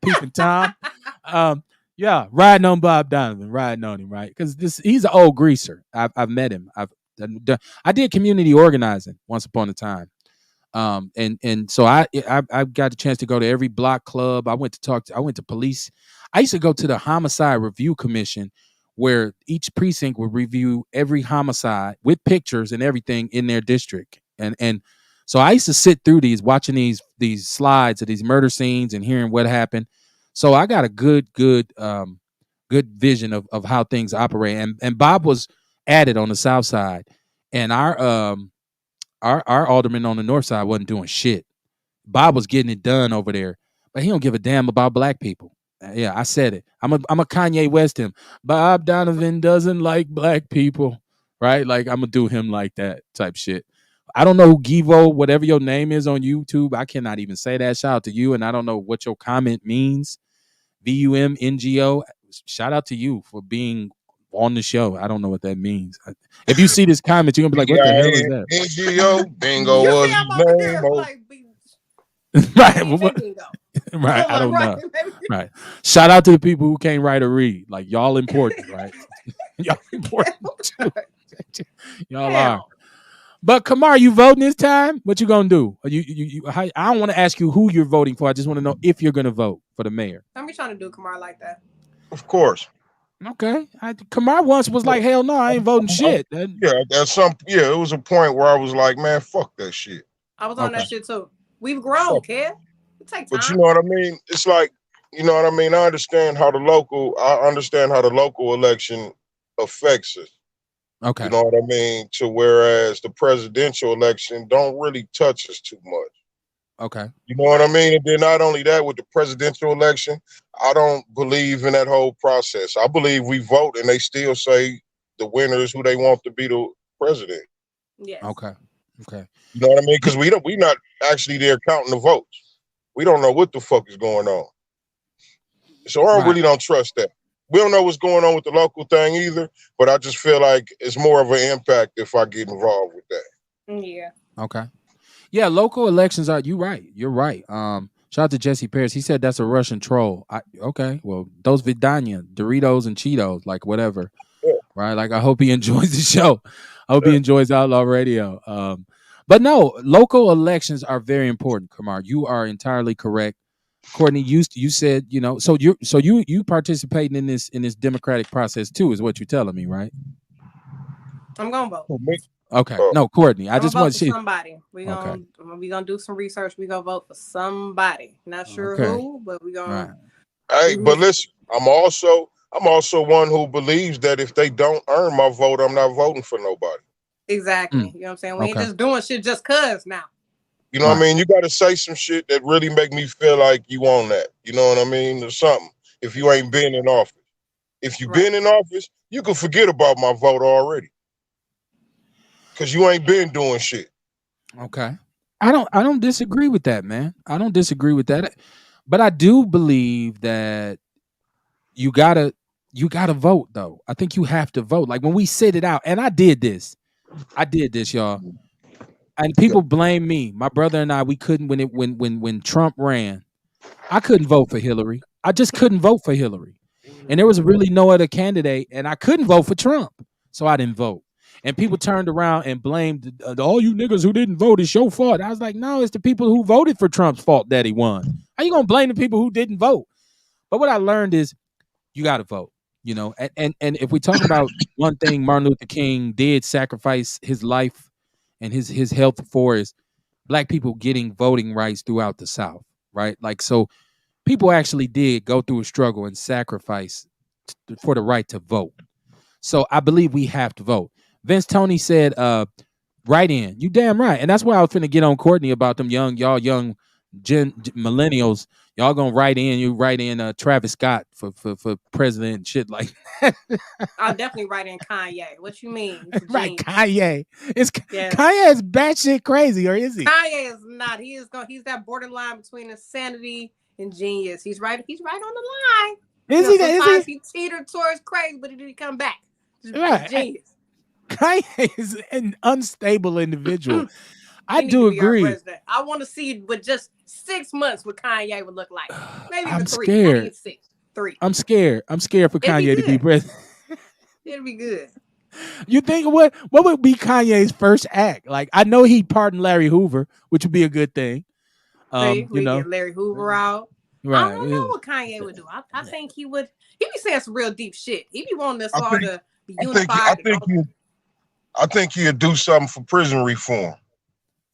Peeping Tom. Yeah, riding on Bob Donovan, riding on him, right? Because he's an old greaser. I've met him. I did community organizing once upon a time. And so I got a chance to go to every block club. I went to police. I used to go to the homicide review commission where each precinct would review every homicide with pictures and everything in their district. And so I used to sit through watching these slides of these murder scenes and hearing what happened. So I got a good vision of how things operate. And Bob was added on the south side, and our alderman on the north side wasn't doing shit. Bob was getting it done over there, but he don't give a damn about black people. Yeah, I said it. I'm a Kanye West him. Bob Donovan doesn't like black people, right? Like I'm gonna do him like that type shit. I don't know who Givo, whatever your name is on YouTube. I cannot even say that. Shout out to you, and I don't know what your comment means. VUMNGO. Shout out to you for being on the show. I don't know what that means. If you see this comment, you're gonna be like, "What the hell is that?" NGO, bingo you was see, I'm his over name. there like Right. Right. I don't know. Right. Shout out to the people who can't write or read. Like y'all important, right? Y'all important too. Y'all are. But Kamar, you voting this time? What you gonna do? I don't want to ask you who you're voting for. I just want to know if you're gonna vote for the mayor. Don't be trying to do Kamar like that. Of course. Okay. Kamar once was like, hell no, I ain't voting shit. Yeah, it was a point where I was like, man, fuck that shit. I was on that shit too. We've grown, kid. It takes time. But you know what I mean? It's like, you know what I mean? I understand how the local election affects us. Okay. You know what I mean? To whereas the presidential election don't really touch us too much. Okay. You know what I mean? And then not only that, with the presidential election, I don't believe in that whole process. I believe we vote and they still say the winner is who they want to be the president. Yes. Okay. Okay. You know what I mean? Because we not actually there counting the votes. We don't know what the fuck is going on. So I Right. really don't trust that. We don't know what's going on with the local thing either, but I just feel like it's more of an impact if I get involved with that. Yeah. Okay. Yeah, local elections are. You right. You're right. Shout out to Jesse Paris. He said that's a Russian troll. Okay. Well, those Vidania, Doritos and Cheetos, like whatever. Yeah. Right. Like I hope he enjoys the show. I hope he Yeah. enjoys Outlaw Radio. But no, local elections are very important. Kamar, you are entirely correct. Courtney, you said you participating in this democratic process too, is what you're telling me, right? I'm gonna vote. For me, Okay. oh, No, Courtney. I I'm gonna just vote want for to see. somebody. Okay. We gonna do some research. We gonna vote for somebody. Not sure Okay. who, but we Right. gonna hey, see but who's listen, I'm also one who believes that if they don't earn my vote, I'm not voting for nobody. exactly. Mm. You know what I'm saying? We ain't Okay. just doing shit just cause now. You know what I Right. mean? You got to say some shit that really make me feel like you on that. You know what I mean? Or something. If you ain't been in office, if you Right. been in office, you can forget about my vote already, cause you ain't been doing shit. Okay. I don't disagree with that, man. I don't disagree with that. But I do believe that you gotta you gotta vote though. I think you have to vote. Like when we sit it out, and I did this. I did this, y'all. And Yeah. people blame me. My brother and I, we couldn't when Trump ran. I couldn't vote for Hillary. I just couldn't vote for Hillary. And there was really no other candidate, and I couldn't vote for Trump. So I didn't vote. And people turned around and blamed all you niggas who didn't vote. It's your fault. I was like, no, it's the people who voted for Trump's fault that he won. How you gonna blame the people who didn't vote? But what I learned is you got to vote. You know, and if we talk about one thing Martin Luther King did sacrifice his life and his health for is black people getting voting rights throughout the South, right? Like so people actually did go through a struggle and sacrifice for the right to vote. So I believe we have to vote. Vince Tony said, "Write in." You damn right, and that's why I was finna get on Courtney about them young millennials. Y'all gonna write in? You write in Travis Scott for president and shit like that. I'll definitely write in Kanye. What you mean? He's a Right? genius. Kanye. It's Yeah. Kanye is batshit crazy, or is he? Kanye is not. He's that borderline between insanity and genius. He's right on the line. Is he? Is Sometimes he? he teetered towards crazy, but he didn't come back. He's Right. genius. Kanye is an unstable individual. I He need do to be our agree. president. I want to see with just 6 months what Kanye would look like. Maybe I'm even 3. scared. Not even 6. 3. I'm scared. I'm scared for It'd be Kanye to be good. president. It'll be good. You think what would be Kanye's first act? Like I know he'd pardon Larry Hoover, which would be a good thing. See, You we know, get Larry Hoover out. I right? don't know what Kanye would do. I think he would. He be saying some real deep shit. He be wanting us I all think to be I think unified. I think he'd do something for prison reform.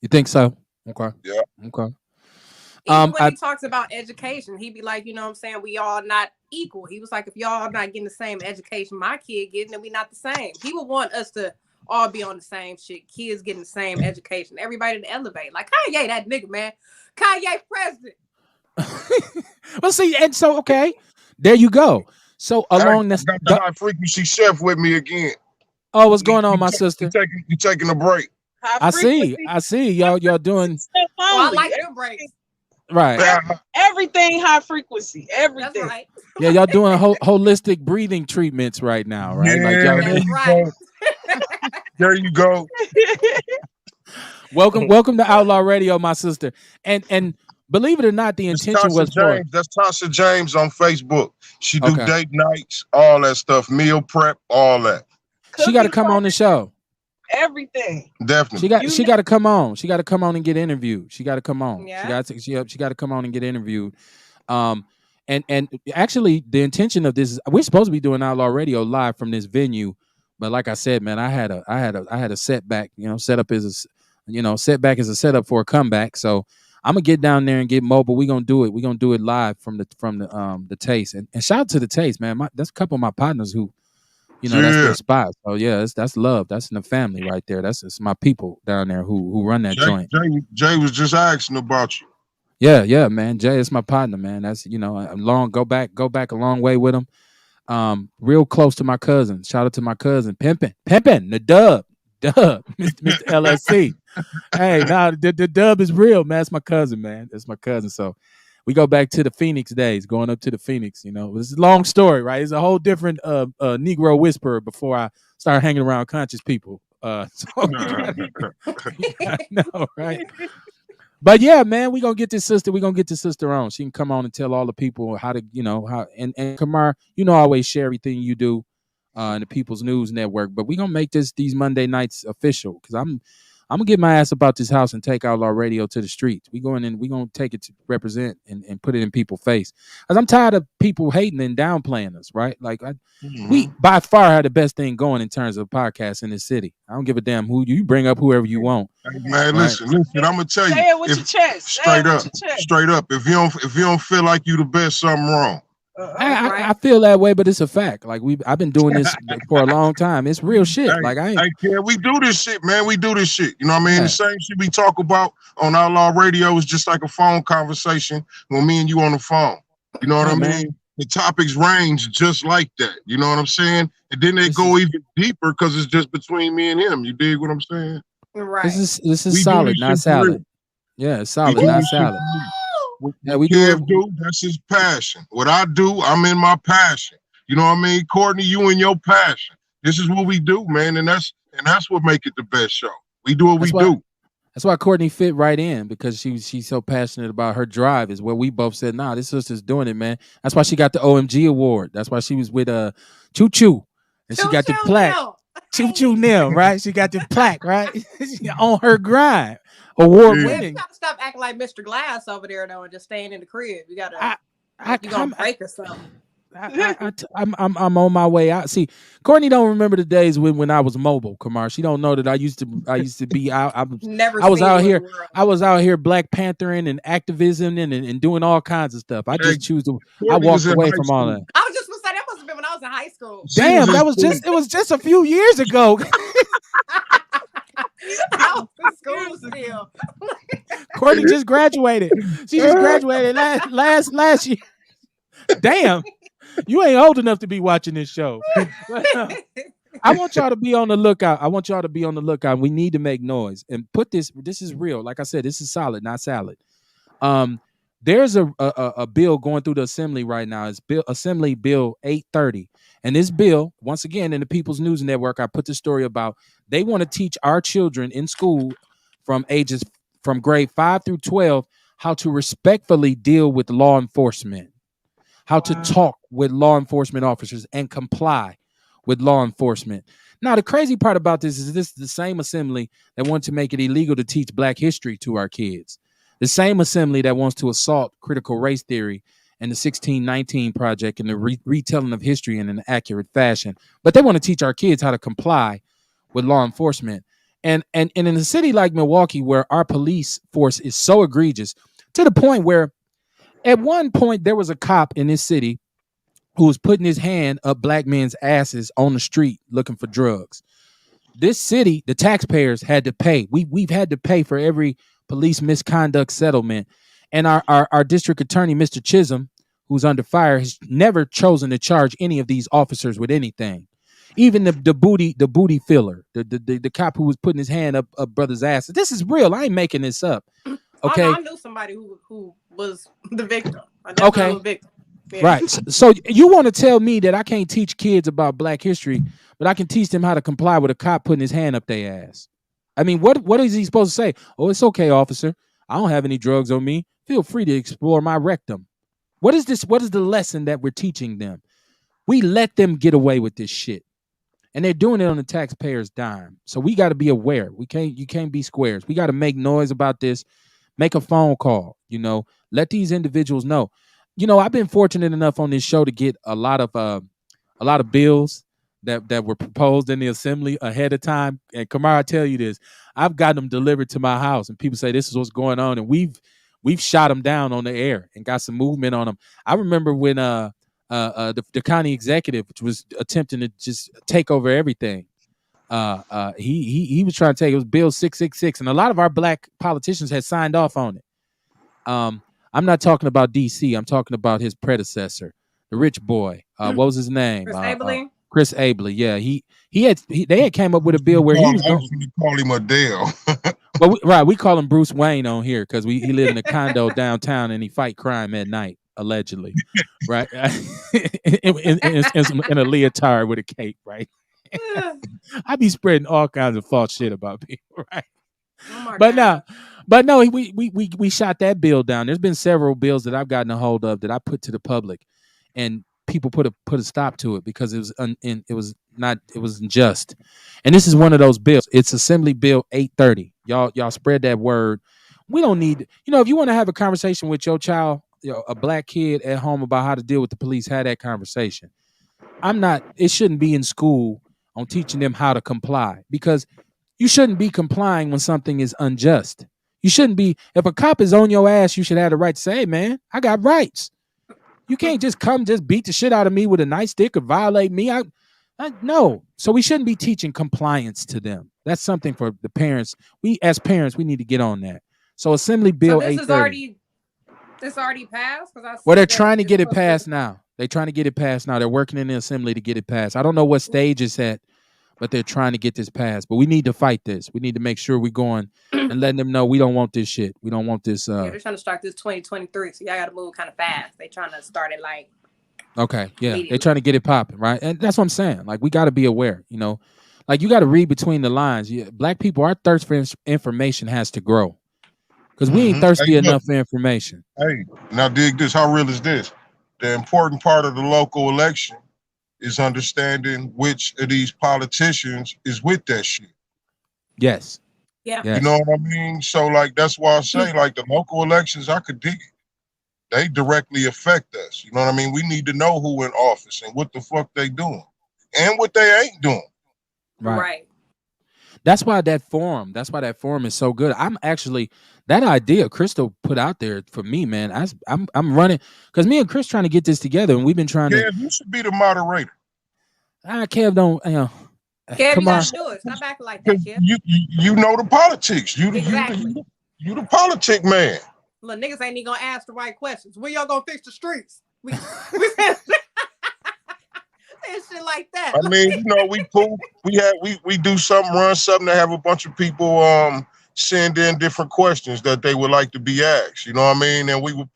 You think so? Okay. Yeah. Okay. Even when he talks about education, he be like, you know what I'm saying? We all not equal. He was like, if y'all not getting the same education my kid getting, then we not the same. He would want us to all be on the same shit. Kids getting the same education. Everybody to elevate. Like Kanye, that nigga, man. Kanye president. Well, see, and so okay, there you go. So along this, I got the high frequency chef with me again. Oh, what's going on, my sister? You taking a break? I see. Y'all doing. Well, I like your breaks. Right. Everything high frequency. Everything. That's right. Yeah, y'all doing holistic breathing treatments right now, right? Yeah, like y'all. That's right. There you go. Welcome to Outlaw Radio, my sister. And believe it or not, the intention was for. That's Tasha James on Facebook. She do Okay. date nights, all that stuff, meal prep, all that. She got to come on the show. Everything. Definitely. She got to come on. She got to come on and get interviewed. She got to come on. Yeah. She got to come on and get interviewed. And actually the intention of this is we're supposed to be doing Outlaw Radio live from this venue, but like I said, man, I had a setback. You know, setback is a setup for a comeback. So I'm gonna get down there and get mobile. We're gonna do it. We're gonna do it live from the Taste. And shout out to the Taste, man. That's a couple of my partners who That's their Yeah. spot. So yeah, that's love. That's in the family right there. It's my people down there who run that joint. Jay was just asking about you. Yeah, man. Jay is my partner, man. That's a long go back a long way with him. Real close to my cousin. Shout out to my cousin, Pimpin, the Dub, Mr. LSC. Hey, nah, the Dub is real, man. That's my cousin, man. That's my cousin. So we go back to the Phoenix days, going up to the Phoenix. This is a long story, right? It's a whole different Negro whisperer before I start hanging around conscious people. So I know, right? But yeah, man, we gonna get this sister. We gonna get this sister on. She can come on and tell all the people how to, how and Kamar, always share everything you do in the People's News Network. But we gonna make these Monday nights official because I'm gonna get my ass about this house and take Outlaw Radio to the streets. We going in, we gonna take it to represent and put it in people's face. Cause I'm tired of people hating and downplaying us, right? Like we by far have the best thing going in terms of podcasts in this city. I don't give a damn who you bring up, whoever you want. Man, right? listen, I'm gonna tell you. Say it with your chest. Straight up. If you don't feel like you the best, something wrong. I feel that way, but it's a fact. Like I've been doing this for a long time. It's real shit. We do this shit, man. We do this shit. You know what I mean? The same shit we talk about on Outlaw Radio is just like a phone conversation when me and you on the phone. You know what I mean? The topics range just like that. You know what I'm saying? And then they go even deeper because it's just between me and him. You dig what I'm saying? Right. This is solid, not salad. Yeah, it's solid, not salad. What we do, that's his passion. What I do, I'm in my passion. You know what I mean? Courtney, you in your passion. This is what we do, man, and that's what make it the best show. We do what we do. That's why Courtney fit right in because she's so passionate about her drive. Is what we both said. Nah, this sister's doing it, man. That's why she got the OMG award. That's why she was with Choo Choo, and she got the plaque. Choo Choo Nil, right? She got the plaque, right? On her grind. Award winning. You gotta stop acting like Mr. Glass over there though and just staying in the crib. You gotta you gonna break or something. I'm on my way out. See, Courtney don't remember the days when I was mobile, Kamar. She don't know that I used to be out. I was out here. I was out here Black Panthering and activism and doing all kinds of stuff. I just choose to. I walked away from all that. I was just gonna say that must have been when I was in high school. Damn, it was just a few years ago. I was in school still. Courtney just graduated. She just graduated last year. Damn, you ain't old enough to be watching this show. I want y'all to be on the lookout. We need to make noise and put this. This is real. Like I said, this is solid, not salad. There's a bill going through the assembly right now. It's Assembly Bill 830. And this bill, once again, in the People's News Network, I put the story about they want to teach our children in school from grade 5 through 12 how to respectfully deal with law enforcement, how to talk with law enforcement officers and comply with law enforcement. Now, the crazy part about this is the same assembly that wants to make it illegal to teach Black history to our kids. The same assembly that wants to assault critical race theory and the 1619 Project and the retelling of history in an accurate fashion. But they want to teach our kids how to comply with law enforcement. And in a city like Milwaukee, where our police force is so egregious, to the point where at one point there was a cop in this city who was putting his hand up Black men's asses on the street looking for drugs. This city, the taxpayers had to pay. We've had to pay for every police misconduct settlement. And our district attorney, Mr. Chisholm, who's under fire, has never chosen to charge any of these officers with anything. Even the booty filler, the cop who was putting his hand up brother's ass. This is real. I ain't making this up. Okay. I knew somebody who was the victim. Okay. Victim. Yeah. Right. So you want to tell me that I can't teach kids about Black history, but I can teach them how to comply with a cop putting his hand up their ass? I mean, what is he supposed to say? Oh, it's okay, officer. I don't have any drugs on me. Feel free to explore my rectum. What is this? What is the lesson that we're teaching them? We let them get away with this shit. And they're doing it on the taxpayers' dime. So we got to be aware. You can't be squares. We got to make noise about this. Make a phone call, let these individuals know. I've been fortunate enough on this show to get a lot of bills that were proposed in the assembly ahead of time. And Kamara, I tell you this, I've got them delivered to my house and people say this is what's going on. And we've shot them down on the air and got some movement on them. I remember when the county executive, which was attempting to just take over everything. He was trying to take it was Bill 666, and a lot of our black politicians had signed off on it. I'm not talking about DC. I'm talking about his predecessor, the rich boy. What was his name? Chris Abele. Chris Abele. Yeah, they had came up with a bill where he was going. You call him Adele. Well, we call him Bruce Wayne on here because he lived in a condo downtown and he fight crime at night, allegedly, right? in a leotard with a cape, right? I be spreading all kinds of false shit about people, right? Oh but no, we shot that bill down. There's been several bills that I've gotten a hold of that I put to the public, and people put a stop to it because it was unjust. And this is one of those bills. It's Assembly Bill 830. Y'all spread that word. We don't need, if you want to have a conversation with your child, a black kid at home about how to deal with the police, have that conversation. It shouldn't be in school on teaching them how to comply, because you shouldn't be complying when something is unjust. You shouldn't be, if a cop is on your ass, you should have the right to say, hey, man, I got rights. You can't just beat the shit out of me with a nightstick or violate me. No. So we shouldn't be teaching compliance to them. That's something for the parents. As parents, we need to get on that. So Assembly Bill 830. This already passed? Well, they're trying to get it passed now. They're trying to get it passed now. They're working in the assembly to get it passed. I don't know what stage it's at, but they're trying to get this passed. But we need to fight this. We need to make sure we're going and letting them know we don't want this shit. We don't want this. They're trying to start this 2023, so y'all got to move kind of fast. They're trying to start it like. Okay, yeah, they're trying to get it popping, right? And that's what I'm saying. Like, we got to be aware, like you got to read between the lines. Black people, our thirst for information has to grow because we ain't thirsty enough for information. Hey, now dig this. How real is this? The important part of the local election is understanding which of these politicians is with that shit. Yes. Yeah. Yes. You know what I mean? So, like, that's why I say, like, the local elections, I could dig it. They directly affect us. You know what I mean? We need to know who in office and what the fuck they doing and what they ain't doing. Right. That's why that forum is so good. I'm actually, that idea Crystal put out there for me, man. I'm running because me and Chris trying to get this together, and we've been trying to. You should be the moderator. Kev don't. Kev, you gotta do it. Stop acting like that, Kev. You know the politics. You the politic man. Look, niggas ain't even gonna ask the right questions. When y'all gonna fix the streets? We said shit like that. I mean, we cool. We do something, run something to have a bunch of people send in different questions that they would like to be asked. You know what I mean? And we would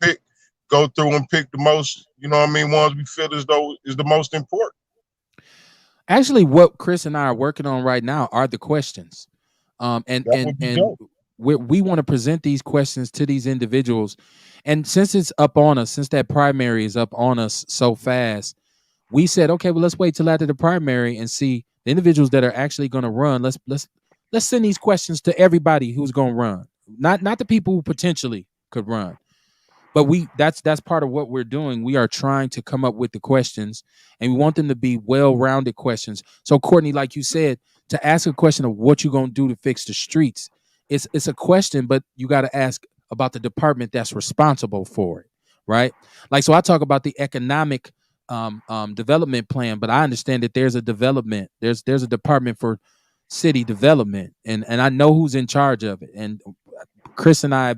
go through and pick the most, ones we feel as though is the most important. Actually, what Chris and I are working on right now are the questions. We want to present these questions to these individuals. And since it's up on us, since that primary is up on us so fast, we said, okay, well, let's wait till after the primary and see the individuals that are actually going to run. Let's send these questions to everybody who's going to run, not the people who potentially could run. But that's part of what we're doing. We are trying to come up with the questions, and we want them to be well-rounded questions. So, Courtney, like you said, to ask a question of what you're going to do to fix the streets, it's a question, but you got to ask about the department that's responsible for it, right? Like, so I talk about the economic development plan, but I understand that there's a development, there's a department for city development, and I know who's in charge of it. And Chris and I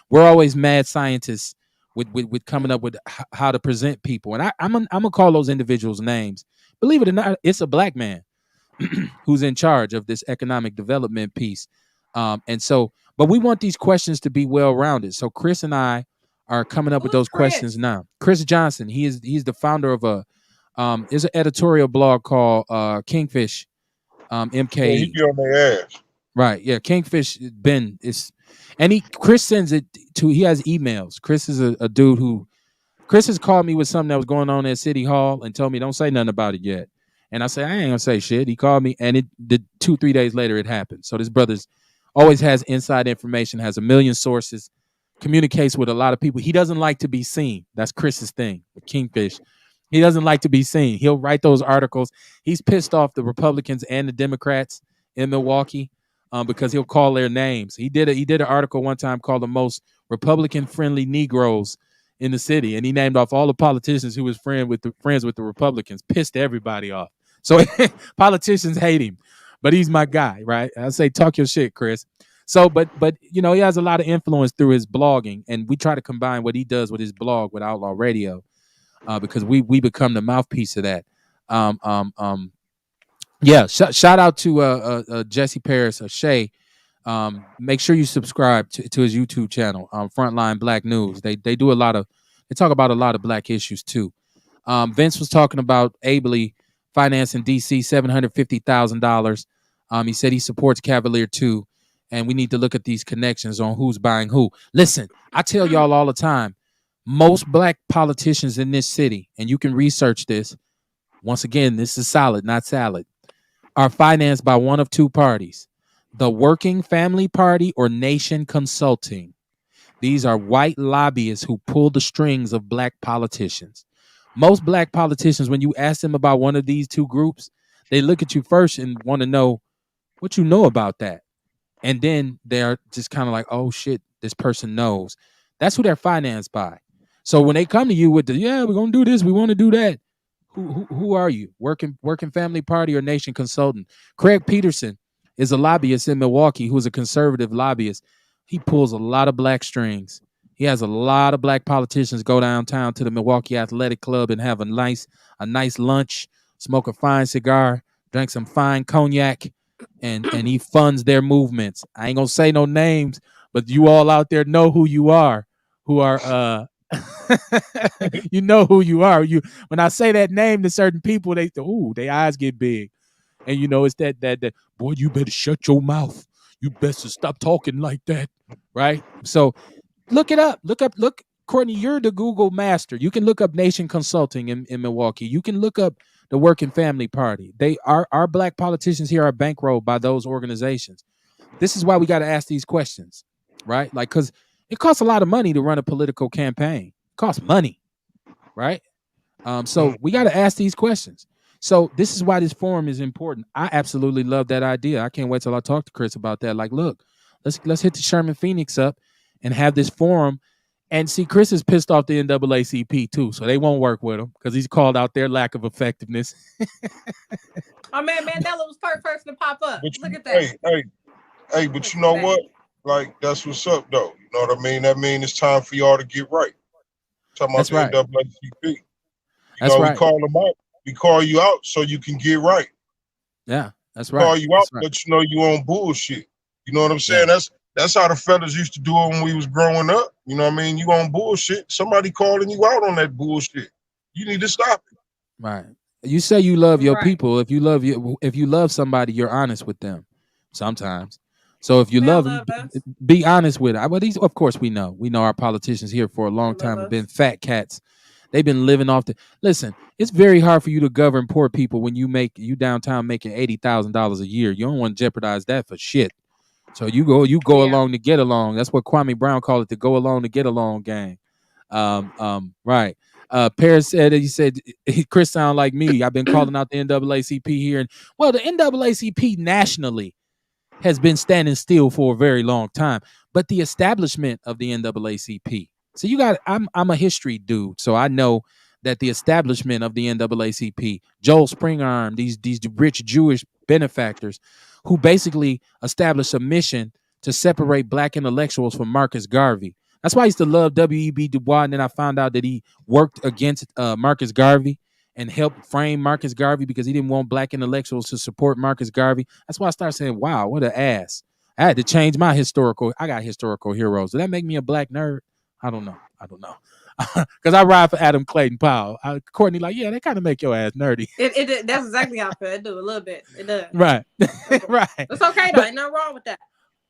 we're always mad scientists with coming up with how to present people. And I'm gonna call those individuals names. Believe it or not, it's a black man who's in charge of this economic development piece. But we want these questions to be well-rounded. So Chris and I are coming up with those questions now. Chris Johnson, he's the founder of there's an editorial blog called Kingfish MK. Yeah, he be on their ass. Right. Yeah. Kingfish Chris sends it to, he has emails. Chris is a dude Chris has called me with something that was going on at City Hall and told me don't say nothing about it yet. And I say, I ain't gonna say shit. He called me and it did 2-3 days later it happened. So this brother's always has inside information, has a million sources, communicates with a lot of people. He doesn't like to be seen. That's Chris's thing with Kingfish. He doesn't like to be seen. He'll write those articles. He's pissed off the Republicans and the Democrats in Milwaukee because he'll call their names. He did an article one time called the most Republican-friendly Negroes in the city, and he named off all the politicians who was friends with the Republicans. Pissed everybody off. So politicians hate him, but he's my guy, right? I say talk your shit, Chris. So, but he has a lot of influence through his blogging, and we try to combine what he does with his blog with Outlaw Radio, because we become the mouthpiece of that. Yeah. Shout out to Jesse Paris, Shay. Make sure you subscribe to his YouTube channel, Frontline Black News. They talk about a lot of black issues too. Vince was talking about ably financing DC $750,000. He said he supports Cavalier too, and we need to look at these connections on who's buying who. Listen, I tell y'all all the time, most black politicians in this city, and you can research this. Once again, this is solid, not salad, are financed by one of two parties: the Working Family Party or Nation Consulting. These are white lobbyists who pull the strings of black politicians. Most black politicians, when you ask them about one of these two groups, they look at you first and want to know what you know about that. And then they're just kind of like, oh shit, this person knows. That's who they're financed by. So when they come to you with we're gonna do this, we want to do that. Who are you? Working Family Party or Nation Consultant? Craig Peterson is a lobbyist in Milwaukee who's a conservative lobbyist. He pulls a lot of black strings. He has a lot of black politicians go downtown to the Milwaukee Athletic Club and have a nice lunch, smoke a fine cigar, drink some fine cognac, and he funds their movements. I ain't gonna say no names, but you all out there know who you are. Who are you know who you are. You when I say that name to certain people, their eyes get big. And it's that boy, you better shut your mouth. You better stop talking like that. Right? So look it up. Look, Courtney, you're the Google master. You can look up Nation Consulting in Milwaukee. You can look up the Working Family Party. Our black politicians here are bankrolled by those organizations. This is why we got to ask these questions, right? Like, because it costs a lot of money to run a political campaign. It costs money, right? So we got to ask these questions. So this is why this forum is important. I absolutely love that idea. I can't wait till I talk to Chris about that. Like, look, let's hit the Sherman Phoenix up and have this forum. And see, Chris is pissed off the NAACP too, so they won't work with him because he's called out their lack of effectiveness. Oh man, Mandela was first person to pop up. Look at that. Hey, but you know what? Like, that's what's up, though. You know what I mean? That means it's time for y'all to get right. Talking about the NAACP. That's right. We call them out. We call you out so you can get right. Yeah, that's right. Call you out, but you know you on bullshit. You know what I'm saying? Yeah. That's how the fellas used to do it when we was growing up. You know what I mean? You on bullshit. Somebody calling you out on that bullshit. You need to stop it. Right. You say you love your people. If you love somebody, you're honest with them. Sometimes. So if you love them, be honest with it. Well, of course, we know our politicians here for a long time have been fat cats. They've been living off listen, it's very hard for you to govern poor people when you downtown making $80,000 a year. You don't want to jeopardize that for shit. So you go along to get along. That's what Kwame Brown called it, the go along to get along gang. Right. Paris said Chris sound like me. I've been calling out the NAACP here. And well, the NAACP nationally has been standing still for a very long time. But the establishment of the NAACP. So I'm a history dude, so I know that the establishment of the NAACP, Joel Springarm, these rich Jewish benefactors who basically established a mission to separate black intellectuals from Marcus Garvey. That's why I used to love W.E.B. Du Bois, and then I found out that he worked against Marcus Garvey and helped frame Marcus Garvey because he didn't want black intellectuals to support Marcus Garvey. That's why I started saying, wow, what an ass. I had to change my I got historical heroes. Did that make me a black nerd? I don't know. Because I ride for Adam Clayton Powell. Courtney, like, yeah, they kind of make your ass nerdy. That's exactly how I feel. It do a little bit. It does. Right. Right. It's okay though. Ain't nothing wrong with that.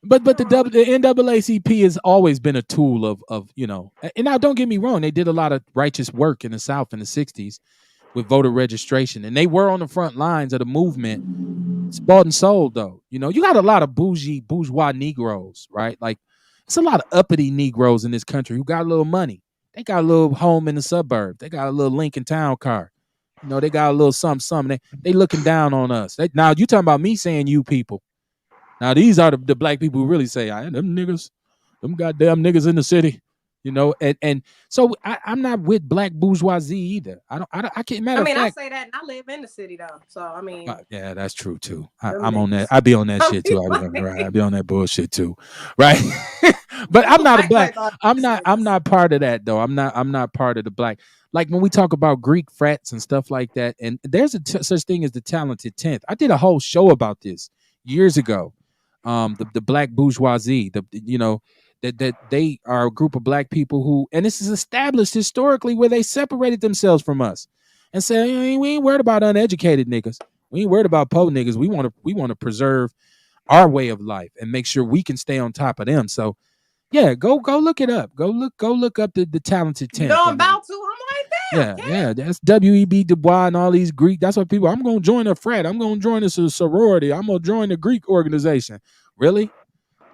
But the NAACP has always been a tool of and now don't get me wrong, they did a lot of righteous work in the South in the 60s with voter registration, and they were on the front lines of the movement. It's bought and sold though. You got a lot of bourgeois Negroes, right? Like it's a lot of uppity Negroes in this country who got a little money. They got a little home in the suburbs. They got a little Lincoln Town car. They got a little something. They looking down on us. Now you talking about me saying you people. Now these are the black people who really say, them niggas, them goddamn niggas in the city. You know, and so I'm not with black bourgeoisie either. I can't. I Matter of mean, I fact, say that, and I live in the city though. So I mean, yeah, that's true too. them I'm on that. niggas. I be on that I shit too. mean, I be on that, right. I like, be on that bullshit too, right? But I'm not a black. like all I'm these not. I'm niggas. not part of that though. I'm not part of the black. Like when we talk about Greek frats and stuff like that, and there's such thing as the talented tenth. I did a whole show about this years ago. The black bourgeoisie. You know that they are a group of black people who, and this is established historically, where they separated themselves from us and said, we ain't worried about uneducated niggas. We ain't worried about poor niggas. We want to preserve our way of life and make sure we can stay on top of them. So yeah, go look it up. Go look up the talented You tenth. know, I'm And about to. I'm right yeah, there. yeah, that's W.E.B. Du Bois and all these Greek. That's what people. I'm gonna join a frat. I'm gonna join a sorority. I'm gonna join the Greek organization. Really?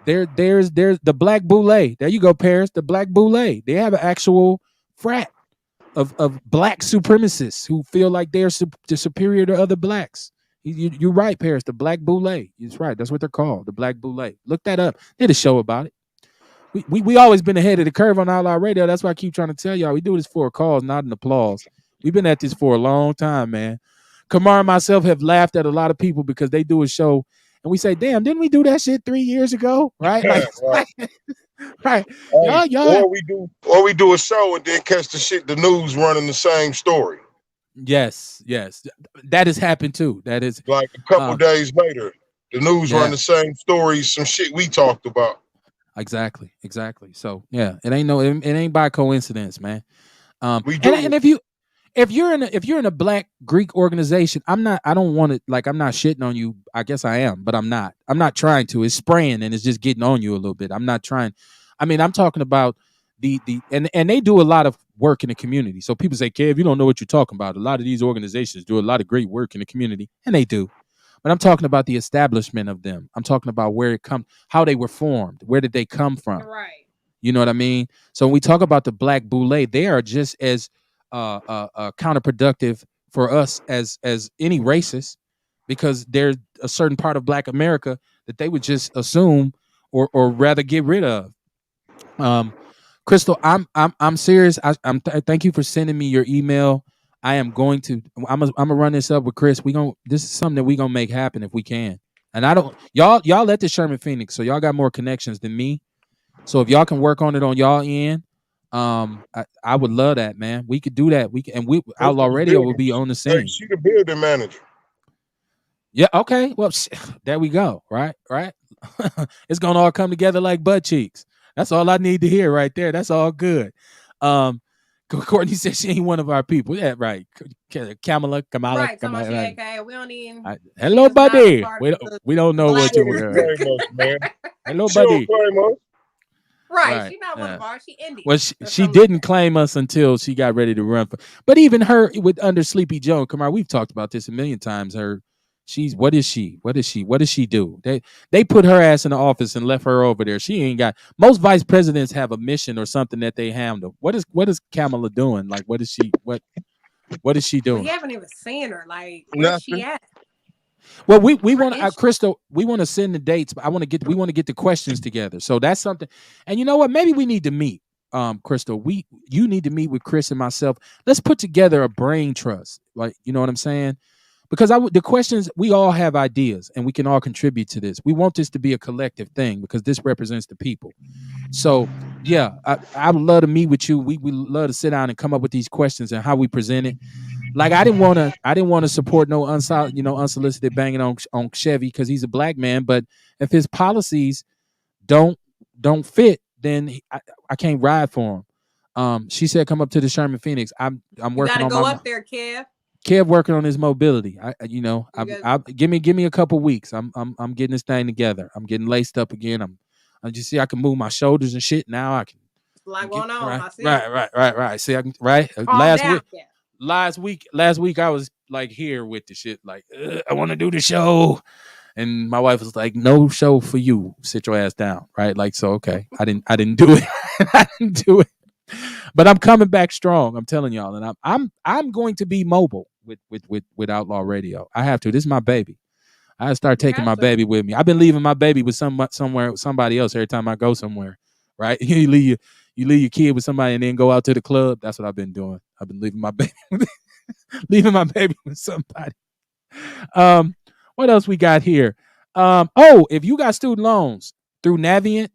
There's the Black Boule. There you go, Paris. The Black Boule. They have an actual frat of black supremacists who feel like they're superior to other blacks. You're right, Paris. The Black Boule. That's right. That's what they're called. The Black Boule. Look that up. Did a show about it. We always been ahead of the curve on Outlaw Radio. That's why I keep trying to tell y'all. We do this for a cause, not an applause. We've been at this for a long time, man. Kamar and myself have laughed at a lot of people because they do a show and we say, damn, didn't we do that shit 3 years ago? Right? Like, Right. right. Hey, Y'all. or we do a show and then catch the news running the same story. Yes. That has happened too. That is Like a couple days later, the news run the same stories, some shit we talked about. Exactly. So yeah, it ain't by coincidence, man. We do. And if you're in a black Greek organization, I don't want to, like, I'm not shitting on you. I guess I am, but I'm not trying to. It's spraying and it's just getting on you a little bit. I'm not trying. I mean, I'm talking about and they do a lot of work in the community. So people say, Kev, you don't know what you're talking about. A lot of these organizations do a lot of great work in the community, and they do. But I'm talking about the establishment of them. I'm talking about where it come, how they were formed, where did they come from? Right. You know what I mean? So when we talk about the Black Boule, they are just as counterproductive for us as any racist, because there's a certain part of Black America that they would just assume or rather get rid of. Crystal, I'm serious. Thank you for sending me your email. I am going to. I'm gonna run this up with Chris. This is something that we gonna make happen if we can. And I don't. Y'all let the Sherman Phoenix. So y'all got more connections than me. So if y'all can work on it on y'all end, I would love that, man. We could do that. Outlaw Radio will be on the scene. Hey, she the building manager. Yeah. Okay. Well, there we go. Right. It's gonna all come together like butt cheeks. That's all I need to hear right there. That's all good. Courtney said she ain't one of our people. Yeah, right. Kamala. Right. Kamala. Okay. We don't even. Hello, buddy. We don't know what you were. Man. Hello, She buddy. don't claim us. Right. She's not one of ours. She Indian. Well, she didn't claim us until she got ready to run for. But even her under Sleepy Joe, come on, we've talked about this a million times. What is she? What does she do? They put her ass in the office and left her over there. She ain't got. Most vice presidents have a mission or something that they handle. What is Kamala doing? Like, what is she doing? We haven't even seen her. Like, where's she at? Well, we want Crystal. We want to send the dates, but we want to get the questions together. So that's something. And you know what? Maybe we need to meet, Crystal. You need to meet with Chris and myself. Let's put together a brain trust. Like, you know what I'm saying? Because the questions, we all have ideas and we can all contribute to this. We want this to be a collective thing because this represents the people. So yeah, I would love to meet with you. We love to sit down and come up with these questions and how we present it. Like I didn't want to support no unsolicited banging on Chevy because he's a black man. But if his policies don't fit, then I can't ride for him. She said, "Come up to the Sherman Phoenix." I'm working on go up there, Kev. Kev working on his mobility. Give me a couple weeks. I'm getting this thing together. I'm getting laced up again. I just see I can move my shoulders and shit. Now I can. It's a lot going on. Right, I see. Right. See, I can. Right. Last week I was like here with the shit. Like I want to do the show, and my wife was like, "No show for you. Sit your ass down." Right. Like so. Okay. I didn't do it. I didn't do it. But I'm coming back strong. I'm telling y'all, and I'm going to be mobile with Outlaw Radio. I have to. This is my baby. I start taking my baby with me. I've been leaving my baby with somebody else every time I go somewhere. Right? You You leave your kid with somebody and then go out to the club. That's what I've been doing. I've been leaving my baby, leaving my baby with somebody. What else we got here? If you got student loans through Navient,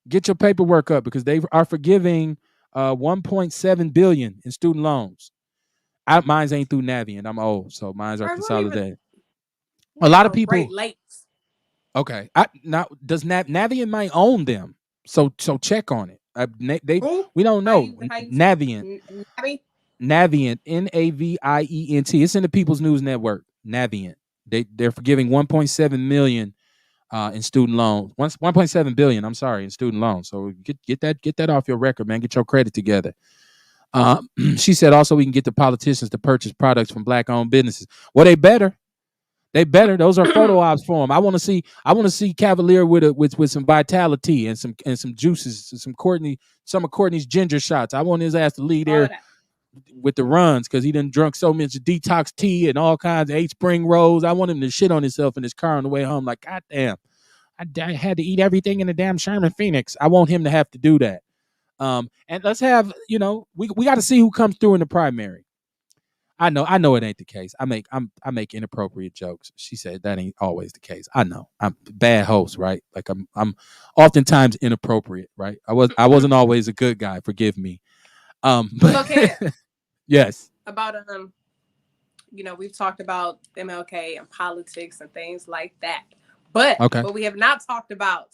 get your paperwork up because they are forgiving 1.7 billion in student loans. Mine's ain't through Navient. I'm old, so mine's are consolidated. A lot of people. Great Lakes. Okay. Now does Navient might own them? So check on it. We don't know. Navient. Navient. Navient. It's in the People's News Network. Navient. They're forgiving 1.7 million in student loans. 1.7 billion. I'm sorry, in student loans. So get that off your record, man. Get your credit together. She said also we can get the politicians to purchase products from black-owned businesses. Well, they better. They better. Those are photo ops for them. I want to see Cavalier with some vitality and some juices, some of Courtney's ginger shots. I want his ass to lead there with the runs because he done drunk so much detox tea and all kinds of 8 spring rolls. I want him to shit on himself in his car on the way home. Like, God damn, I had to eat everything in the damn Sherman Phoenix. I want him to have to do that. And let's have, we got to see who comes through in the primary. I know it ain't the case. I make inappropriate jokes. She said that ain't always the case. I know. I'm a bad host, right? Like I'm oftentimes inappropriate, right? I wasn't always a good guy. Forgive me. But okay. Yes. About we've talked about MLK and politics and things like that. But what we have not talked about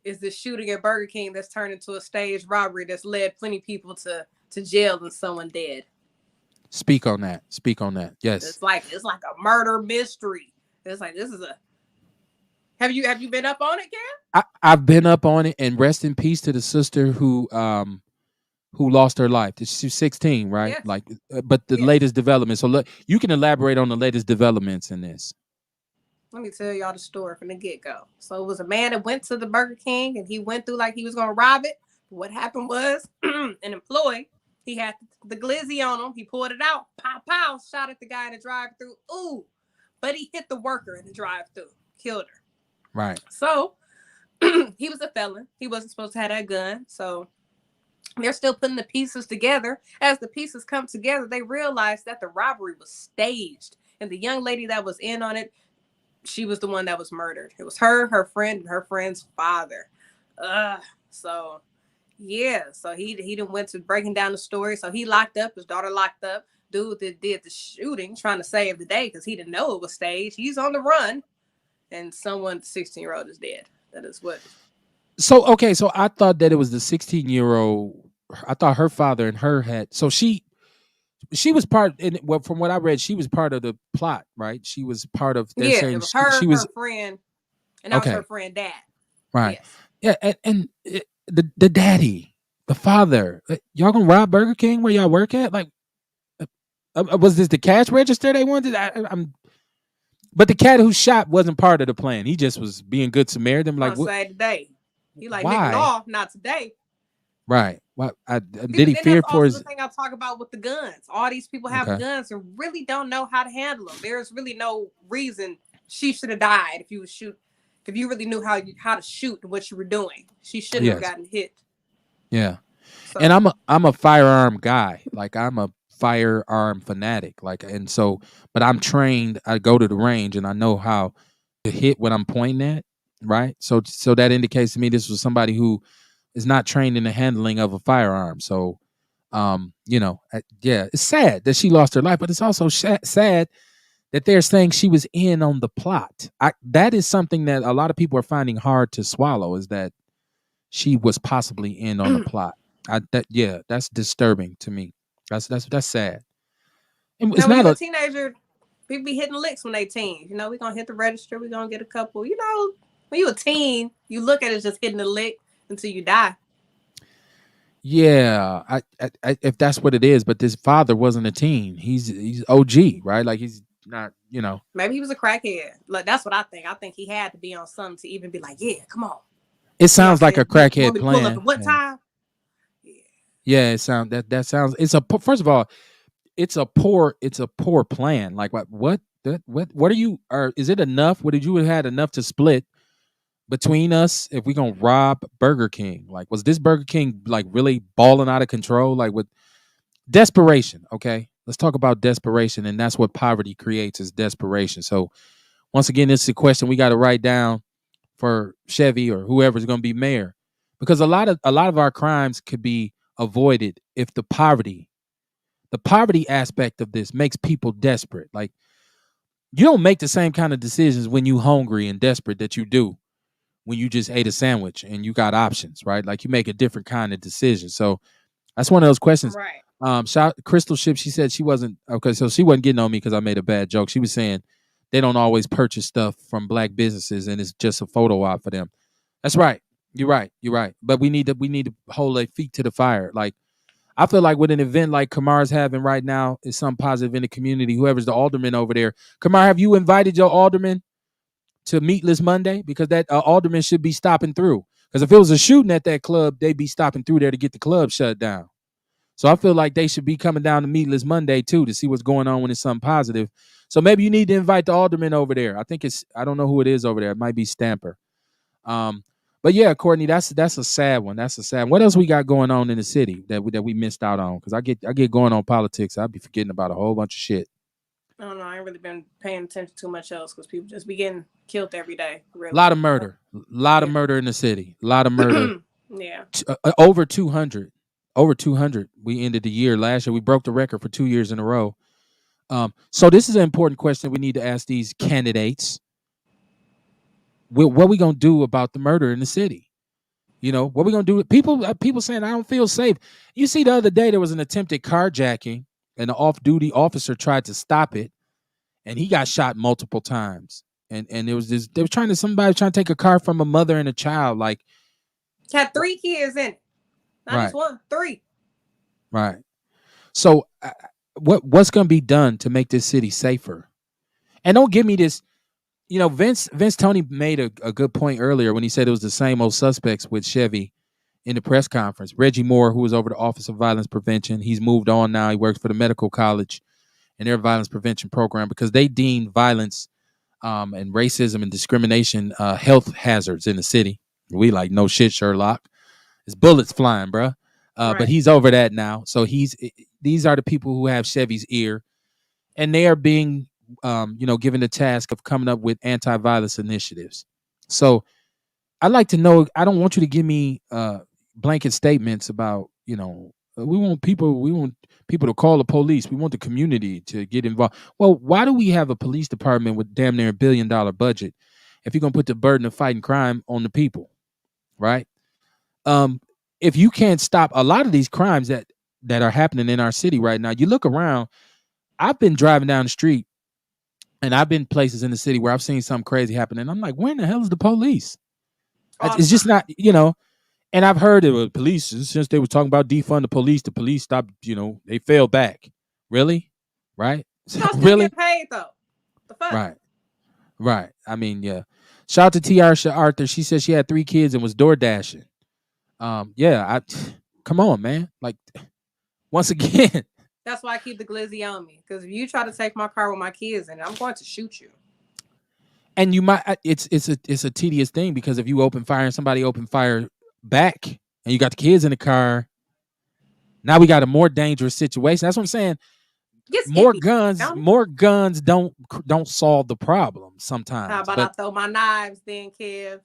is the shooting at Burger King that's turned into a staged robbery that's led plenty of people to jail and someone dead. Speak on that. Yes. It's like a murder mystery. It's like this is a. Have you been up on it, Cam? I've been up on it, and rest in peace to the sister who lost her life. She's 16, right? Yes. Like, but the latest developments. So look, you can elaborate on the latest developments in this. Let me tell y'all the story from the get-go. So it was a man that went to the Burger King and he went through like he was gonna rob it. What happened was an employee. He had the glizzy on him. He pulled it out. Pow, pow. Shot at the guy in the drive-thru. Ooh. But he hit the worker in the drive-thru. Killed her. Right. So he was a felon. He wasn't supposed to have that gun. So they're still putting the pieces together. As the pieces come together, they realized that the robbery was staged. And the young lady that was in on it, she was the one that was murdered. It was her friend, and her friend's father. So... yeah, so he done went to breaking down the story. So he locked up, his daughter locked up. Dude that did the shooting, trying to save the day because he didn't know it was staged. He's on the run, and the 16-year-old is dead. That is what. So I thought that it was the 16-year-old. I thought her father and her had. So she was part. From what I read, she was part of the plot, right? She was part of. Yeah, it was her. She was her friend, and that was her friend dad. Right. Yes. Yeah, and the daddy, the father, y'all gonna rob Burger King where y'all work at? Like, was this the cash register they wanted? But the cat who shot wasn't part of the plan. He just was being good Samaritan. Like, what? Say today. He like, why? No, not today. Right. What? Did he fear for his? The thing I talk about with the guns. All these people have guns and really don't know how to handle them. There's really no reason she should have died if you would shoot. If you really knew how to shoot and what you were doing, she shouldn't have gotten hit. Yeah, so. And I'm a firearm guy. Like I'm a firearm fanatic. Like but I'm trained. I go to the range and I know how to hit what I'm pointing at. Right. So that indicates to me this was somebody who is not trained in the handling of a firearm. So, it's sad that she lost her life, but it's also sad that they're saying she was in on the plot. That is something that a lot of people are finding hard to swallow, is that she was possibly in on the plot. That's disturbing to me. That's sad. And it's not a teenager. People be hitting licks when they teens. We're gonna hit the register. We're gonna get a couple. When you a teen, you look at it as just hitting a lick until you die. Yeah, I if that's what it is. But this father wasn't a teen. He's OG, right? Like he's not, Maybe he was a crackhead. Like that's what I think. I think he had to be on something to even be like, yeah, come on. It sounds like a crackhead plan. Pull up at what time? Yeah, it sounds that sounds. First of all, it's a poor plan. Like what are you? Or is it enough? What did you have had enough to split between us, if we gonna rob Burger King, like was this Burger King like really balling out of control? Like with desperation, okay? Let's talk about desperation, and that's what poverty creates is desperation. So once again, this is a question we got to write down for Chevy or whoever's gonna be mayor. Because a lot of our crimes could be avoided if the poverty aspect of this makes people desperate. Like you don't make the same kind of decisions when you hungry and desperate that you do when you just ate a sandwich and you got options, right? Like you make a different kind of decision. So that's one of those questions. Right. Shout Crystal Ship. She said she wasn't okay, so she wasn't getting on me because I made a bad joke. She was saying they don't always purchase stuff from black businesses and it's just a photo op for them. That's right. You're right. You're right. But we need to hold their feet to the fire. Like I feel like with an event like Kamar's having right now is something positive in the community. Whoever's the alderman over there, Kamar, have you invited your alderman to Meatless Monday? Because that alderman should be stopping through. Because if it was a shooting at that club, they'd be stopping through there to get the club shut down. So I feel like they should be coming down to Meatless Monday too to see what's going on when it's something positive. So maybe you need to invite the alderman over there. I don't know who it is over there. It might be Stamper. Um, but yeah, Courtney, that's a sad one. That's a sad one. What else we got going on in the city that we missed out on? Because I get going on politics. I'll be forgetting about a whole bunch of shit. I don't know. I ain't really been paying attention too much else because people just be getting killed every day. Really. A lot of murder. A lot of murder in the city. A lot of murder. Yeah. Over 200. Over 200. We ended the year last year. We broke the record for 2 years in a row. So this is an important question we need to ask these candidates. What are we gonna do about the murder in the city? You know, what are we gonna do? People saying I don't feel safe. You see, the other day there was an attempted carjacking, and the off-duty officer tried to stop it, and he got shot multiple times. And it was this. They were somebody trying to take a car from a mother and a child. Like had 3 kids in it. Not Right. just one, 3. Right. So what's going to be done to make this city safer? And don't give me this, Vince Tony made a good point earlier when he said it was the same old suspects with Chevy in the press conference. Reggie Moore, who was over the Office of Violence Prevention, he's moved on now. He works for the medical college and their violence prevention program because they deemed violence and racism and discrimination health hazards in the city. We like, no shit, Sherlock. It's bullets flying, bruh. But Right. he's over that now. So these are the people who have Chevy's ear, and they are being, given the task of coming up with anti-violence initiatives. So I'd like to know. I don't want you to give me blanket statements about, we want people to call the police. We want the community to get involved. Well, why do we have a police department with damn near $1 billion budget if you're gonna put the burden of fighting crime on the people, right? If you can't stop a lot of these crimes that are happening in our city right now, you look around. I've been driving down the street, and I've been places in the city where I've seen something crazy happen, and I'm like, where in the hell is the police? It's just not, And I've heard it was police since they were talking about defund the police stopped, they fell back. Really? Right? Y'all still Really? get paid though. The fuck? Right. I mean, yeah. Shout out to Tiarsha Arthur. She said she had 3 kids and was door dashing. Come on, man. Like, once again. That's why I keep the glizzy on me. Because if you try to take my car with my kids in it, I'm going to shoot you. And you might, it's a tedious thing because if you open fire and somebody open fire back and you got the kids in the car, now we got a more dangerous situation. That's what I'm saying. More guns don't solve the problem sometimes. How about I throw my knives then, Kev?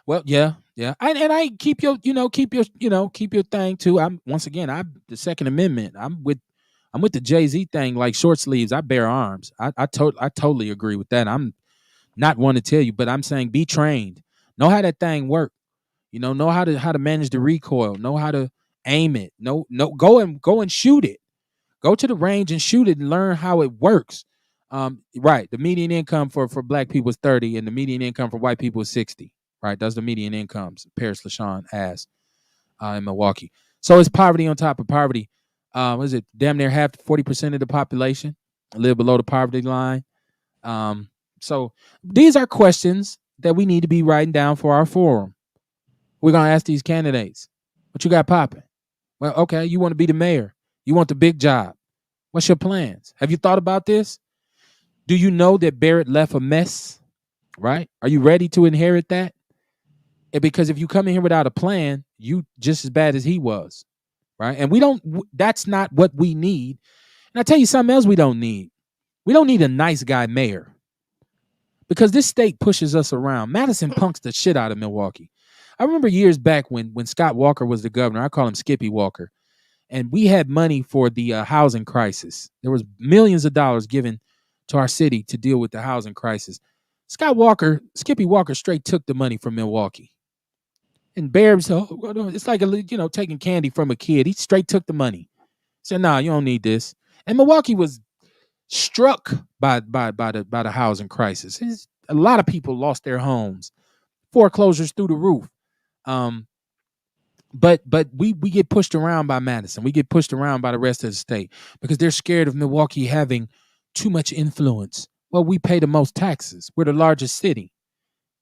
Well, yeah. And I keep your thing too. I'm the Second Amendment. I'm with the Jay-Z thing, like short sleeves. I bear arms. I totally agree with that. I'm not one to tell you, but I'm saying be trained. Know how that thing work. Know how to manage the recoil. Know how to aim it. Go and shoot it. Go to the range and shoot it and learn how it works. Right. The median income for black people is 30 and the median income for white people is 60. Right. That's the median incomes. Paris LaShawn asked in Milwaukee. So it's poverty on top of poverty. What is it? Damn near 40% of the population live below the poverty line. So these are questions that we need to be writing down for our forum. We're going to ask these candidates, what you got popping? Well, okay, you want to be the mayor. You want the big job. What's your plans? Have you thought about this? Do you know that Barrett left a mess right? Are you ready to inherit that? And because if you come in here without a plan, you just as bad as he was, right? And we don't. That's not what we need. And I tell you something else we don't need. We don't need a nice guy mayor because this state pushes us around. Madison punks the shit out of Milwaukee. I remember years back when Scott Walker was the governor. I call him Skippy Walker, and we had money for the housing crisis. There was millions of dollars given to our city to deal with the housing crisis. Skippy Walker, straight took the money from Milwaukee. And Bears, it's like taking candy from a kid. He straight took the money. Said, "Nah, you don't need this." And Milwaukee was struck by the housing crisis. A lot of people lost their homes, foreclosures through the roof. Um, but we get pushed around by Madison. We get pushed around by the rest of the state because they're scared of Milwaukee having too much influence. Well, we pay the most taxes. We're the largest city.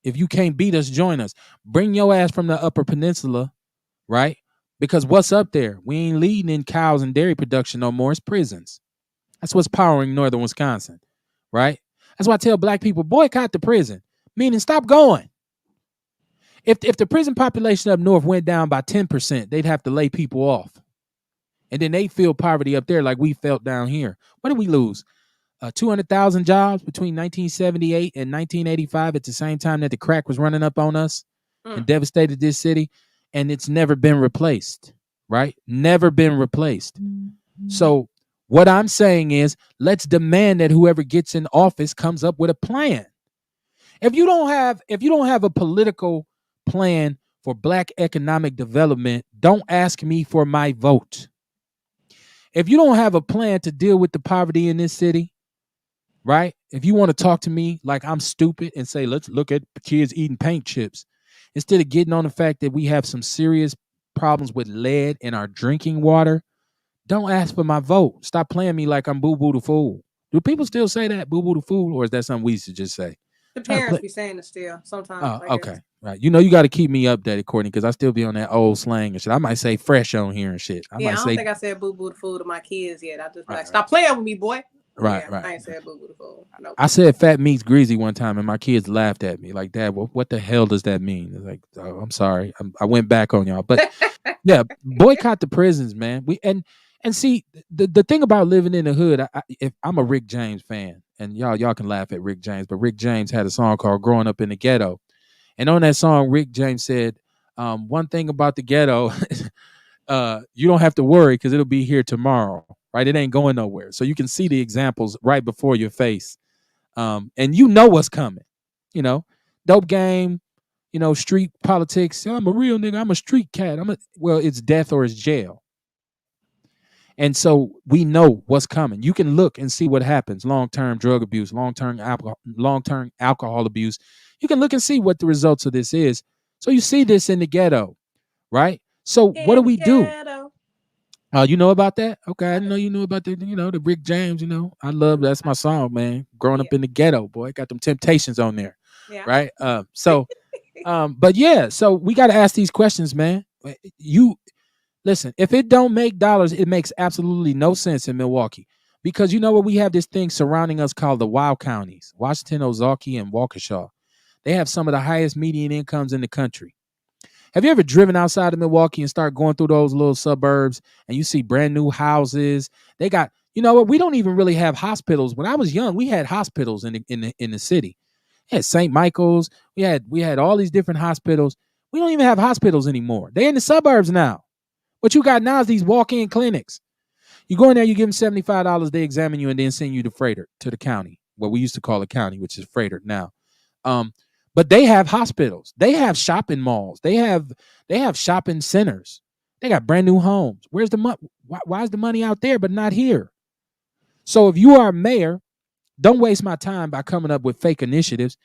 If you can't beat us, join us. Bring your ass from the Upper Peninsula, right? Because what's up there? We ain't leading in cows and dairy production no more. It's prisons. That's what's powering northern Wisconsin, right? That's why I tell black people, boycott the prison, meaning stop going. If the prison population up north went down by 10%, they'd have to lay people off. And then they feel poverty up there like we felt down here. What did we lose? 200,000 jobs between 1978 and 1985 at the same time that the crack was running up on us and devastated this city. And it's never been replaced, right? Never been replaced. So what I'm saying is let's demand that whoever gets in office comes up with a plan. If you don't have a political plan for black economic development, don't ask me for my vote. If you don't have a plan to deal with the poverty in this city, right? If you want to talk to me like I'm stupid and say, let's look at kids eating paint chips, instead of getting on the fact that we have some serious problems with lead in our drinking water, don't ask for my vote. Stop playing me like I'm Boo Boo the Fool. Do people still say that, Boo Boo the Fool, or is that something we used to just say? The parents be saying it still sometimes. Oh, okay. Right. You got to keep me updated, Courtney, because I still be on that old slang and shit. I might say fresh on here and shit. I don't think I said Boo Boo the Fool to my kids yet. I just right, stop playing with me, boy. Right. I ain't said Boo Boo the Fool. I said Fat Meats Greasy one time, and my kids laughed at me like, "Dad, what the hell does that mean?" It's like, oh, I'm sorry, I went back on y'all, but yeah, boycott the prisons, man. And see the thing about living in the hood. If I'm a Rick James fan, and y'all can laugh at Rick James, but Rick James had a song called "Growing Up in the Ghetto," and on that song, Rick James said, "One thing about the ghetto, you don't have to worry because it'll be here tomorrow." Right, it ain't going nowhere. So you can see the examples right before your face, and you know what's coming. Dope game, street politics. I'm a real nigga. I'm a street cat. Well, it's death or it's jail. And so we know what's coming. You can look and see what happens. Long-term drug abuse, long-term alcohol abuse. You can look and see what the results of this is. So you see this in the ghetto, right? So what do we do? You know about that? Okay, I didn't know you knew about the Rick James, I love that's my song, man. Growing up in the ghetto, boy. Got them Temptations on there. Yeah. Right? But yeah, so we got to ask these questions, man. You listen, if it don't make dollars, it makes absolutely no sense in Milwaukee. Because you know what? We have this thing surrounding us called the Wild Counties, Washington, Ozaukee, and Waukesha. They have some of the highest median incomes in the country. Have you ever driven outside of Milwaukee and start going through those little suburbs and you see brand new houses? They got, what? We don't even really have hospitals. When I was young, we had hospitals in the city. We had St. Michael's. We had all these different hospitals. We don't even have hospitals anymore. They're in the suburbs now. What you got now is these walk-in clinics. You go in there, you give them $75, they examine you, and then send you to Freighter, to the county. What we used to call a county, which is Freighter now. But they have hospitals. They have shopping malls. They have shopping centers. They got brand new homes. Where's the money? Why is the money out there but not here? So if you are a mayor, don't waste my time by coming up with fake initiatives.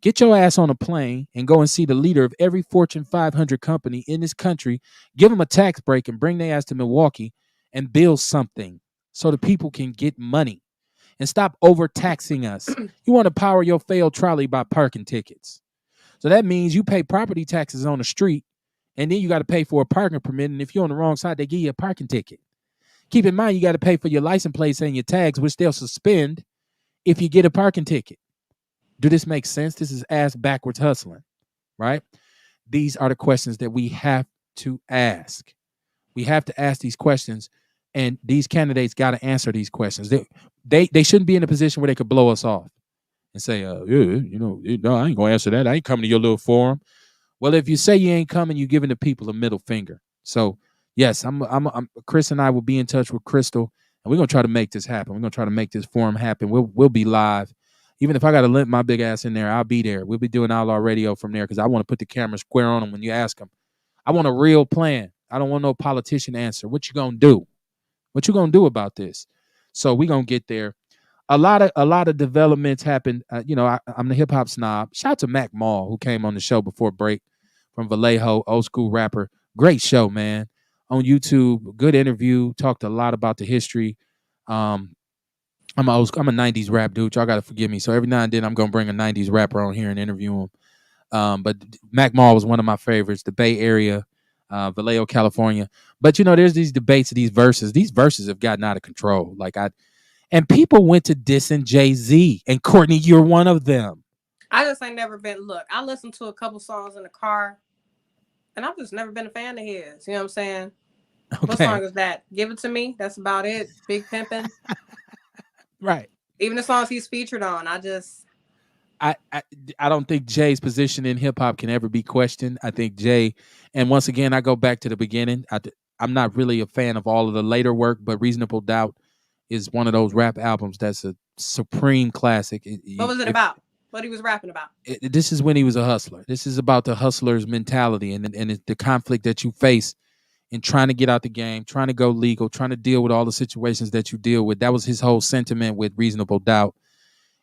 Get your ass on a plane and go and see the leader of every Fortune 500 company in this country. Give them a tax break and bring their ass to Milwaukee and build something so the people can get money. And stop overtaxing us. You want to power your failed trolley by parking tickets. So that means you pay property taxes on the street, and then you got to pay for a parking permit. And if you're on the wrong side, they give you a parking ticket. Keep in mind, you got to pay for your license plates and your tags, which they'll suspend if you get a parking ticket. Do this make sense? This is ass backwards hustling, right? These are the questions that we have to ask. We have to ask these questions, and these candidates got to answer these questions. They shouldn't be in a position where they could blow us off and say, yeah, no, I ain't gonna answer that. I ain't coming to your little forum. Well, if you say you ain't coming, you're giving the people a middle finger. So yes, Chris and I will be in touch with Crystal, and we're gonna try to make this happen. We're gonna try to make this forum happen. We'll be live. Even if I got to limp my big ass in there, I'll be there. We'll be doing Outlaw Radio from there because I want to put the camera square on them when you ask them. I want a real plan. I don't want no politician answer. What you gonna do? What you gonna do about this? So we gonna get there. A lot of developments happened. I'm the hip hop snob. Shout out to Mac Mall who came on the show before break from Vallejo, old school rapper. Great show, man. On YouTube, good interview. Talked a lot about the history. I'm a 90s rap dude. Y'all gotta forgive me. So every now and then I'm gonna bring a 90s rapper on here and interview him. But Mac Mall was one of my favorites. The Bay Area, Vallejo, California. But there's these debates, these verses. These verses have gotten out of control. And people went to dissing Jay-Z. And Courtney, you're one of them. I just ain't never been. Look, I listened to a couple songs in the car, and I've just never been a fan of his. You know what I'm saying? Okay. What song is that? Give It To Me. That's about it. Big Pimpin'. Right. Even the songs he's featured on, I don't think Jay's position in hip hop can ever be questioned. I think Jay, and once again, I go back to the beginning. I'm not really a fan of all of the later work, but Reasonable Doubt is one of those rap albums that's a supreme classic. What was it about? What he was rapping about? This is when he was a hustler. This is about the hustler's mentality and the conflict that you face in trying to get out the game, trying to go legal, trying to deal with all the situations that you deal with. That was his whole sentiment with Reasonable Doubt.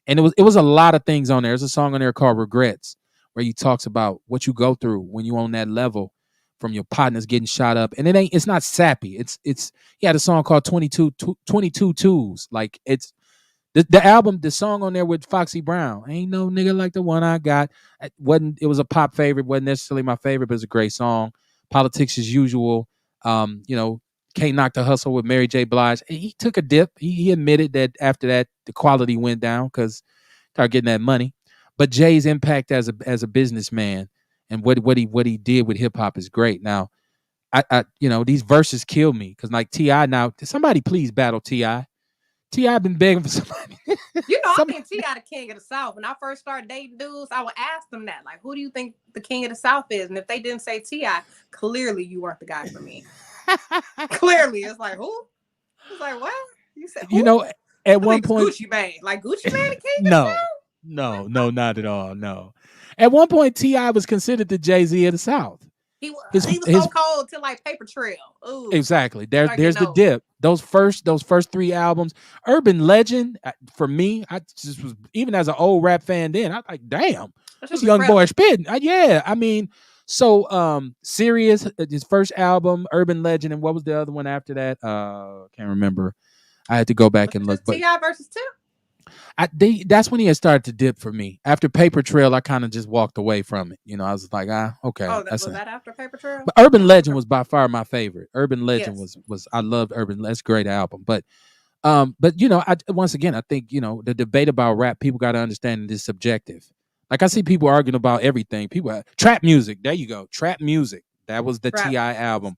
And it was a lot of things on there. There's a song on there called Regrets, where he talks about what you go through when you on that level from your partners getting shot up. And it's not sappy. He had a song called 22 Twos. Like it's the album, the song on there with Foxy Brown, Ain't No Nigga Like the One I Got. It was a pop favorite, wasn't necessarily my favorite, but it's a great song. Politics as Usual. Can't Knock the Hustle with Mary J. Blige. He took a dip. He admitted that after that the quality went down because started getting that money. But Jay's impact as a businessman and what he did with hip hop is great. Now, I these verses kill me because like T.I. now, somebody please battle T.I. T.I. been begging for somebody. I think T.I. the king of the South. When I first started dating dudes, I would ask them that, like, who do you think the king of the South is? And if they didn't say T.I., clearly you weren't the guy for me. Clearly, it's like, who? It's like, what? You said, who? At one point, Gucci Mane, like Gucci Mane, the king. No, not at all. No. At one point, T.I. was considered the Jay-Z of the South. He was so cold to like Paper Trail. Ooh. Exactly. There's the dip. Those first 3 albums, Urban Legend. For me, I just was, even as an old rap fan then, I was like, damn, this young boy spitting. Yeah, I mean. So, Sirius, his first album, Urban Legend, and what was the other one after that? Can't remember. I had to go back and look. But T.I. versus 2. That's when he had started to dip for me. After Paper Trail, I kind of just walked away from it. I was like, okay. Oh, was that after Paper Trail? But Urban Legend was by far my favorite. Urban Legend was I loved Urban. That's a great album. But once again, I think the debate about rap, people got to understand it is subjective. Like I see people arguing about everything. People trap music. There you go. Trap music. That was the T.I. album.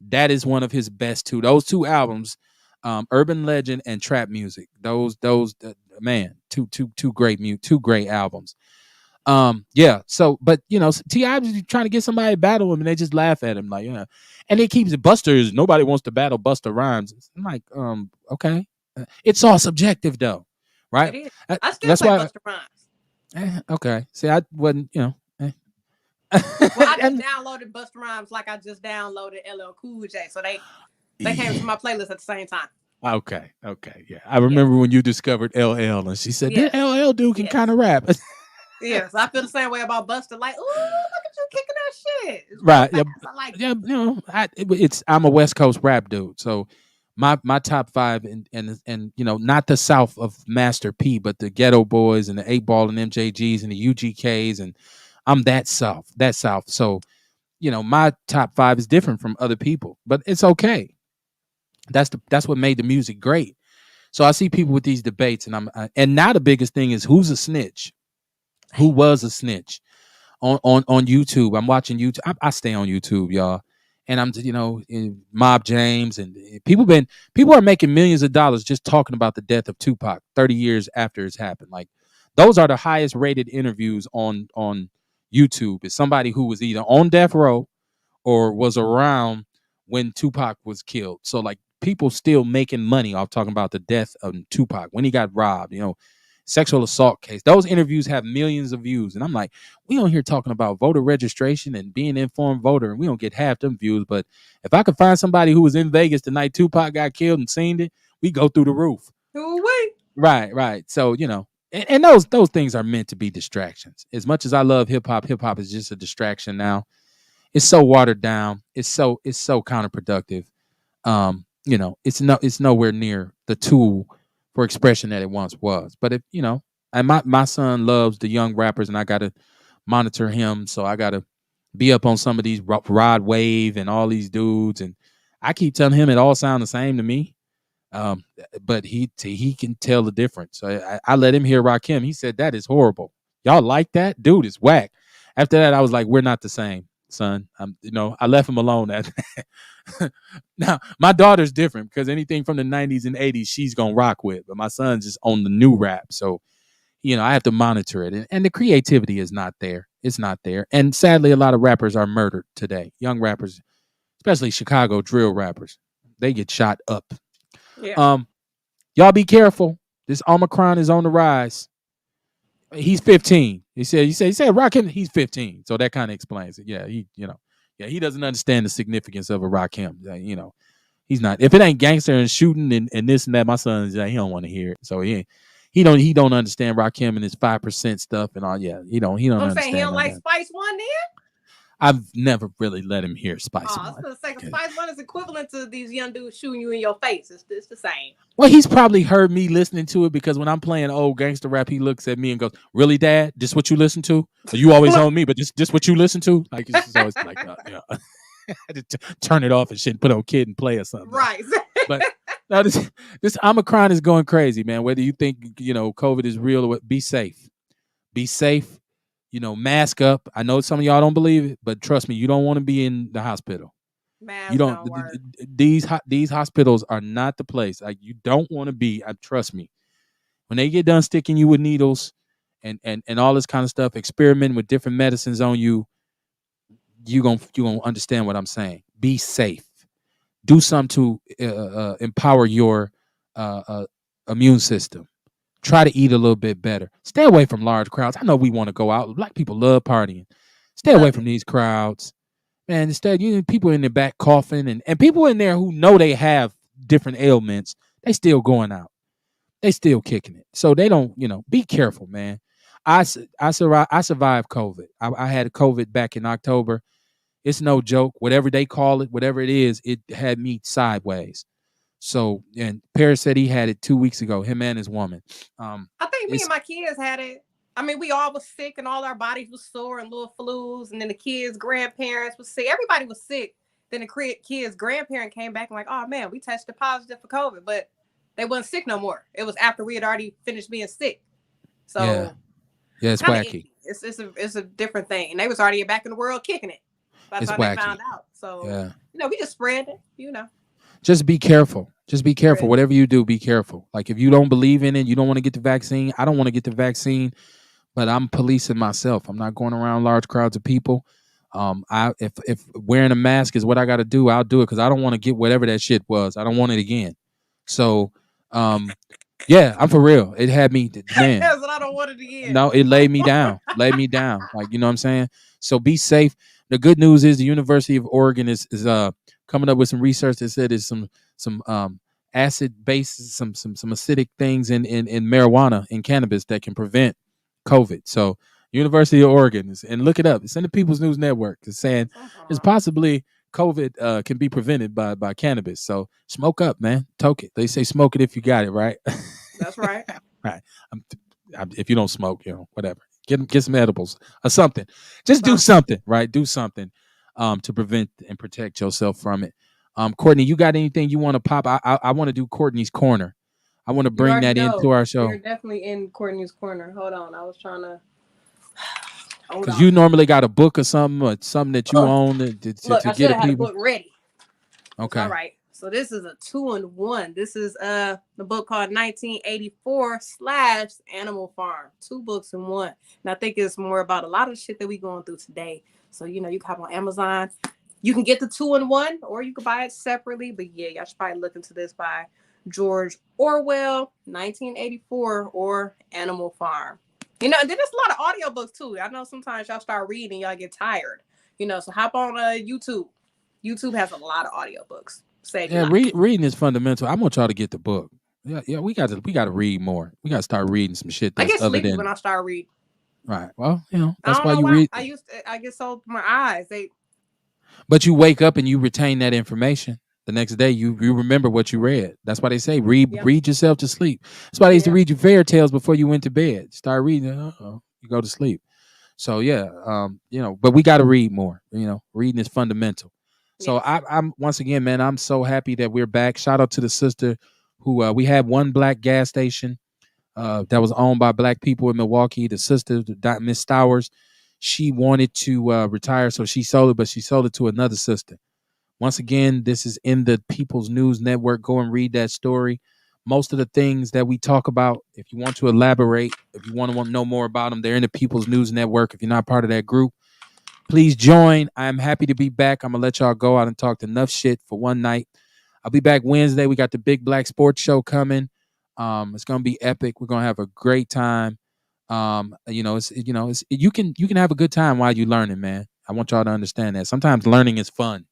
That is one of his best two. Those 2 albums, Urban Legend and Trap Music. Those man, two great albums. Yeah. So, but T.I. was trying to get somebody to battle him, and they just laugh at him like, and it keeps Busters. Nobody wants to battle Busta Rhymes. I'm like, okay. It's all subjective though, right? It is. I still play Busta Rhymes. Okay. See, I wasn't, Well, I just downloaded Busta Rhymes like I just downloaded LL Cool J, so they came to my playlist at the same time. Okay, yeah. I remember when you discovered LL, and she said, "This LL dude can kind of rap." Yes, I feel the same way about Busta. Like, ooh, look at you kicking that shit. It's right? Yeah, I like I'm a West Coast rap dude, so. My top 5 and not the South of Master P, but the Ghetto Boys and the 8 Ball and MJGs and the UGKs, and I'm that South. So, my top 5 is different from other people, but it's okay. That's what made the music great. So I see people with these debates, and now the biggest thing is who's a snitch. who was a snitch on YouTube. I'm watching YouTube. I stay on YouTube, y'all, and I'm Mob James and people are making millions of dollars just talking about the death of Tupac 30 years after it's happened. Like those are the highest rated interviews on YouTube. Is somebody who was either on death row or was around when Tupac was killed. So like people still making money off talking about the death of Tupac when he got robbed, sexual assault case. Those interviews have millions of views. And I'm like, we on here talking about voter registration and being an informed voter, and we don't get half them views. But if I could find somebody who was in Vegas the night Tupac got killed and seen it, we go through the roof. Ooh-wee. Right. So, and those things are meant to be distractions. As much as I love hip hop is just a distraction now. It's so watered down. It's so counterproductive. It's nowhere near the tool for expression that it once was. But if and my son loves the young rappers, and I gotta monitor him, so I gotta be up on some of these Rod Wave and all these dudes, and I keep telling him it all sound the same to me. But he can tell the difference. So I let him hear Rakim. He said that is horrible. Y'all like that? Dude is whack. After that, I was like, we're not the same, son. I left him alone at Now, my daughter's different because anything from the 90s and 80s, she's going to rock with. But my son's just on the new rap. So, I have to monitor it. And the creativity is not there. It's not there. And sadly, a lot of rappers are murdered today. Young rappers, especially Chicago drill rappers, they get shot up. Yeah. Y'all be careful. This Omicron is on the rise. He's 15. He said Rakim, he's 15. So that kind of explains it. Yeah, he doesn't understand the significance of a Rakim. He's not. If it ain't gangster and shooting and this and that, my son, he don't want to hear it. So he don't understand Rakim and his 5% stuff and all. Yeah, he don't I'm understand. saying he don't like Spice One then? I've never really let him hear Spice One. I was gonna say Spice One is equivalent to these young dudes shooting you in your face. It's the same. Well, he's probably heard me listening to it because when I'm playing old gangster rap, he looks at me and goes, "Really, Dad? This what you listen to? So you always on me, but this what you listen to?" Like it's always like, I had to turn it off and shit and put on Kid and Play or something. Right. But now this Omicron is going crazy, man. Whether you think COVID is real or what, be safe. Be safe. Mask up. I know some of y'all don't believe it, but trust me, you don't want to be in the hospital. You don't. These hospitals are not the place. Like you don't want to be. Trust me. When they get done sticking you with needles and all this kind of stuff, experimenting with different medicines on you, you gonna understand what I'm saying. Be safe. Do something to empower your immune system. Try to eat a little bit better. Stay away from large crowds. I know we want to go out. Black people love partying. Stay away from these crowds. Man, instead, people in the back coughing and people in there who know they have different ailments, they still going out. They still kicking it. So they don't, be careful, man. I survived COVID. I had COVID back in October. It's no joke. Whatever they call it, whatever it is, it had me sideways. So, and Paris said he had it 2 weeks ago, him and his woman. I think me and my kids had it. I mean, we all was sick and all our bodies was sore and little flus. And then the kids' grandparents was sick. Everybody was sick. Then the kids' grandparent came back and like, oh man, we tested positive for COVID, but they wasn't sick no more. It was after we had already finished being sick. So yeah, it's wacky. It's a different thing. And they was already back in the world kicking it by the time they found out. So we just spread it, Just be careful. Just be careful. Whatever you do, be careful. Like if you don't believe in it, you don't want to get the vaccine. I don't want to get the vaccine, but I'm policing myself. I'm not going around large crowds of people. If wearing a mask is what I got to do, I'll do it because I don't want to get whatever that shit was. I don't want it again. So, I'm for real. It had me, man. Yes, I don't want it again. No, it laid me down. Like, you know what I'm saying? So be safe. The good news is the University of Oregon is coming up with some research that said there's some acid bases, some acidic things in marijuana and cannabis that can prevent COVID. So University of Oregon and look it up. It's in the People's News Network. It's saying it's possibly COVID can be prevented by cannabis. So smoke up, man. Toke it. They say smoke it if you got it, right? That's right. Right. If you don't smoke, whatever. Get some edibles or something. Just do something, right? Do something to prevent and protect yourself from it. Courtney, you got anything you want to pop? I want to do Courtney's Corner. I want to bring that into our show. You're definitely in Courtney's Corner. Hold on. I was trying to Hold Because on. you normally got a book or something that you Ugh. own Look, to I should get a have had a people. book ready. It's all Okay. right. So this is a 2-in-1. This is the book called 1984 slash Animal Farm. 2 books in one. And I think it's more about a lot of shit that we going through today. So you can hop on Amazon. You can get the 2-in-1 or you can buy it separately. But yeah, y'all should probably look into this by George Orwell, 1984 or Animal Farm. Then there's a lot of audiobooks too. I know sometimes y'all start reading, y'all get tired. So hop on YouTube. YouTube has a lot of audiobooks. Save your Yeah, life. reading is fundamental. I want y'all to get the book. Yeah, we got to read more. We got to start reading some shit I that's get other sleepy when than I start reading. right. Well, I that's don't why know you why. read. I get so my eyes. But you wake up and you retain that information. The next day, you remember what you read. That's why they say Yeah, read yourself to sleep. That's why they used to yeah, read you fairy tales before you went to bed. Start reading, you go to sleep. So yeah, but we got to read more. Reading is fundamental. So yes. I'm once again, man, I'm so happy that we're back. Shout out to the sister who we had one black gas station that was owned by black people in Milwaukee. The sister, Miss Stowers, she wanted to retire, so she sold it, but she sold it to another sister. Once again, this is in the People's News Network. Go and read that story. Most of the things that we talk about, if you want to elaborate, if you want to know more about them, they're in the People's News Network. If you're not part of that group, please join. I'm happy to be back. I'm going to let y'all go out and talk enough shit for one night. I'll be back Wednesday. We got the Big Black Sports Show coming. It's going to be epic. We're going to have a great time. It's you can have a good time while you're learning, man. I want y'all to understand that. Sometimes learning is fun.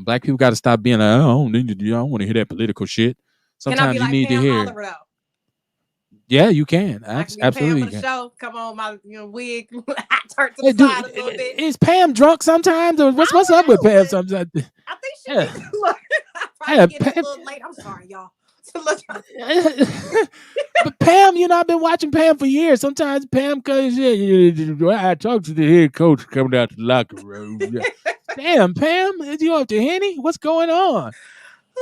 Black people got to stop being like, oh, I don't want to hear that political shit. Can I be Sometimes you like need to Pam hear. Oliver though? Yeah, you can. I can be Pam Absolutely, for you the can. show. Come on, my wig turned to the Hey, dude, side a little bit. is Pam drunk sometimes, or I what's up with don't know, Pam but sometimes? I think she Yeah, be look. I probably yeah, getting a Pam. little late. I'm sorry, y'all. Look, But Pam, I've been watching Pam for years. Sometimes Pam comes in. I talked to the head coach coming out the locker room. Yeah. Damn, Pam, is you up to Henny? What's going on?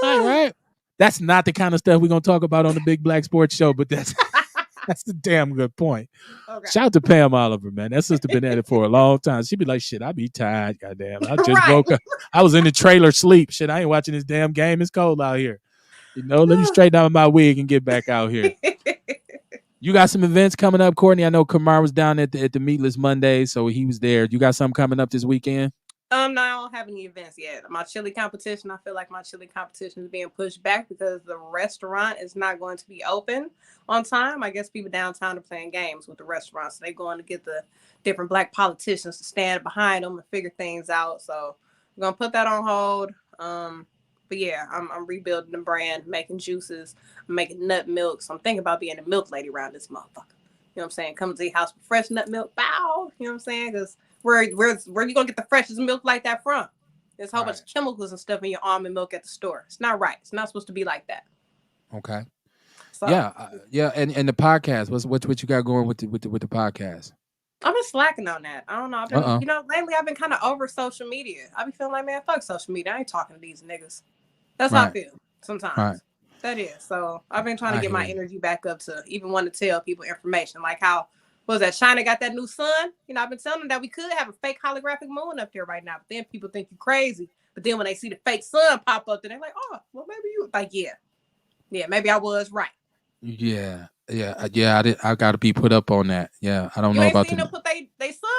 All right. That's not the kind of stuff we're gonna talk about on the Big Black Sports Show, but that's a damn good point. okay, Shout out to Pam Oliver, man. That sister been at it for a long time. She be like, shit, I be tired, goddamn. I just right. woke up. I was in the trailer sleep. Shit, I ain't watching this damn game. It's cold out here. Let me straighten out my wig and get back out here. You got some events coming up, Courtney. I know Kamar was down at the Meatless Monday, so he was there. You got something coming up this weekend? No, I don't have any events yet. My chili competition, I feel like my chili competition is being pushed back because the restaurant is not going to be open on time. I guess people downtown are playing games with the restaurants. So they're going to get the different black politicians to stand behind them and figure things out. So I'm gonna put that on hold. But yeah, I'm rebuilding the brand, making juices, I'm making nut milk. So I'm thinking about being a milk lady around this motherfucker. You know what I'm saying? Come to the house with fresh nut milk. Bow. You know what I'm saying? Because where you gonna get the freshest milk like that from? There's a whole bunch of chemicals and stuff in your almond milk at the store. It's not right. It's not supposed to be like that. Okay. So Yeah. And the podcast. What you got going with the podcast? I've been slacking on that. I don't know. I've been lately I've been kind of over social media. I be feeling like, man, fuck social media. I ain't talking to these niggas. That's how I feel sometimes. Right. That is. So I've been trying to get my hear you. energy back up to even want to tell people information. Like how was that China got that new sun? I've been telling them that we could have a fake holographic moon up there right now. But then people think you're crazy. But then when they see the fake sun pop up, then they're like, oh, well, maybe you like, yeah, maybe I was right. Yeah. I got to be put up on that. Yeah, I don't You know ain't about seen them put they sun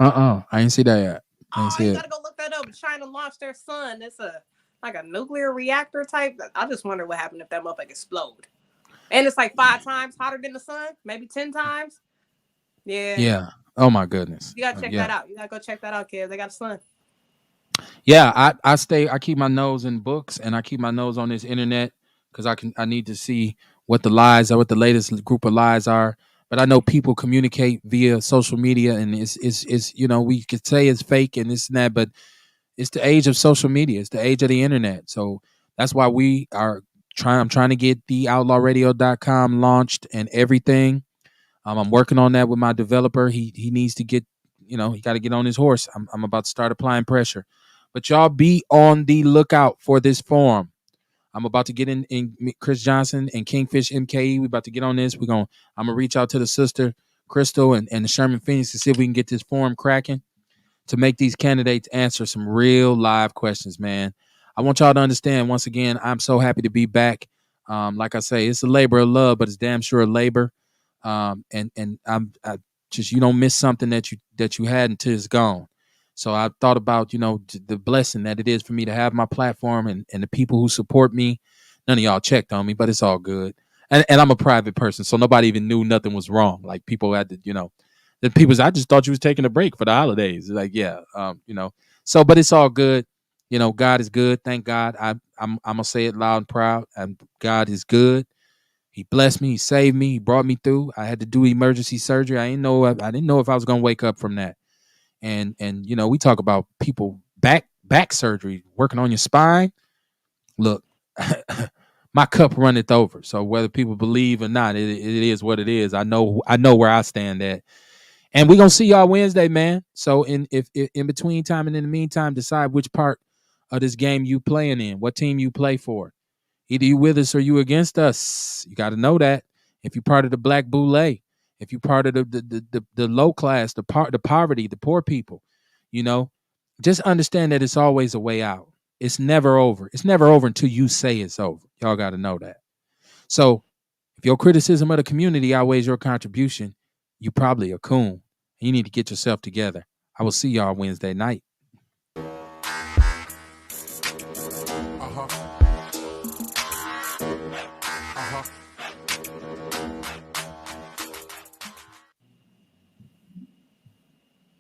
up? I ain't see that yet. I ain't see You it. gotta go look that up. China launched their sun. It's like a nuclear reactor type. I just wonder what happened if that motherfucker explode. And it's like 5 times hotter than the sun, maybe 10 times. Yeah. Yeah. Oh my goodness. You gotta check that out. You gotta go check that out, kids. They got a sun. Yeah, I keep my nose in books and I keep my nose on this internet because I need to see what the lies are, what the latest group of lies are. But I know people communicate via social media, and it's we could say it's fake and this and that, but it's the age of social media. It's the age of the internet. So that's why I'm trying to get the outlawradio.com launched and everything. I'm working on that with my developer. He needs to get, he got to get on his horse. I'm about to start applying pressure. But y'all be on the lookout for this forum. I'm about to get in Chris Johnson and Kingfish MKE. We about to get on this. I'm gonna reach out to the sister Crystal and the Sherman Phoenix to see if we can get this forum cracking to make these candidates answer some real live questions, man. I want y'all to understand once again, I'm so happy to be back. Like I say, it's a labor of love, but it's damn sure a labor. And I just you don't miss something that you had until it's gone. So I thought about the blessing that it is for me to have my platform and the people who support me. None of y'all checked on me, but it's all good. And I'm a private person, so nobody even knew nothing was wrong. Like people had to, the people, I just thought you was taking a break for the holidays. Like, yeah, So, but it's all good. God is good. Thank God. I'm gonna say it loud and proud. And God is good. He blessed me. He saved me. He brought me through. I had to do emergency surgery. I didn't know if I was gonna wake up from that. And we talk about people back surgery, working on your spine. Look, my cup runneth over. So whether people believe or not, it is what it is. I know where I stand at. And we're gonna see y'all Wednesday, man. So if in between time and in the meantime, decide which part of this game you playing in, what team you play for. Either you with us or you against us. You got to know that. If you're part of the black boule, if you're part of the low class, the poverty, the poor people, just understand that it's always a way out. It's never over. It's never over until you say it's over. Y'all got to know that. So if your criticism of the community outweighs your contribution, you probably a coon. You need to get yourself together. I will see y'all Wednesday night.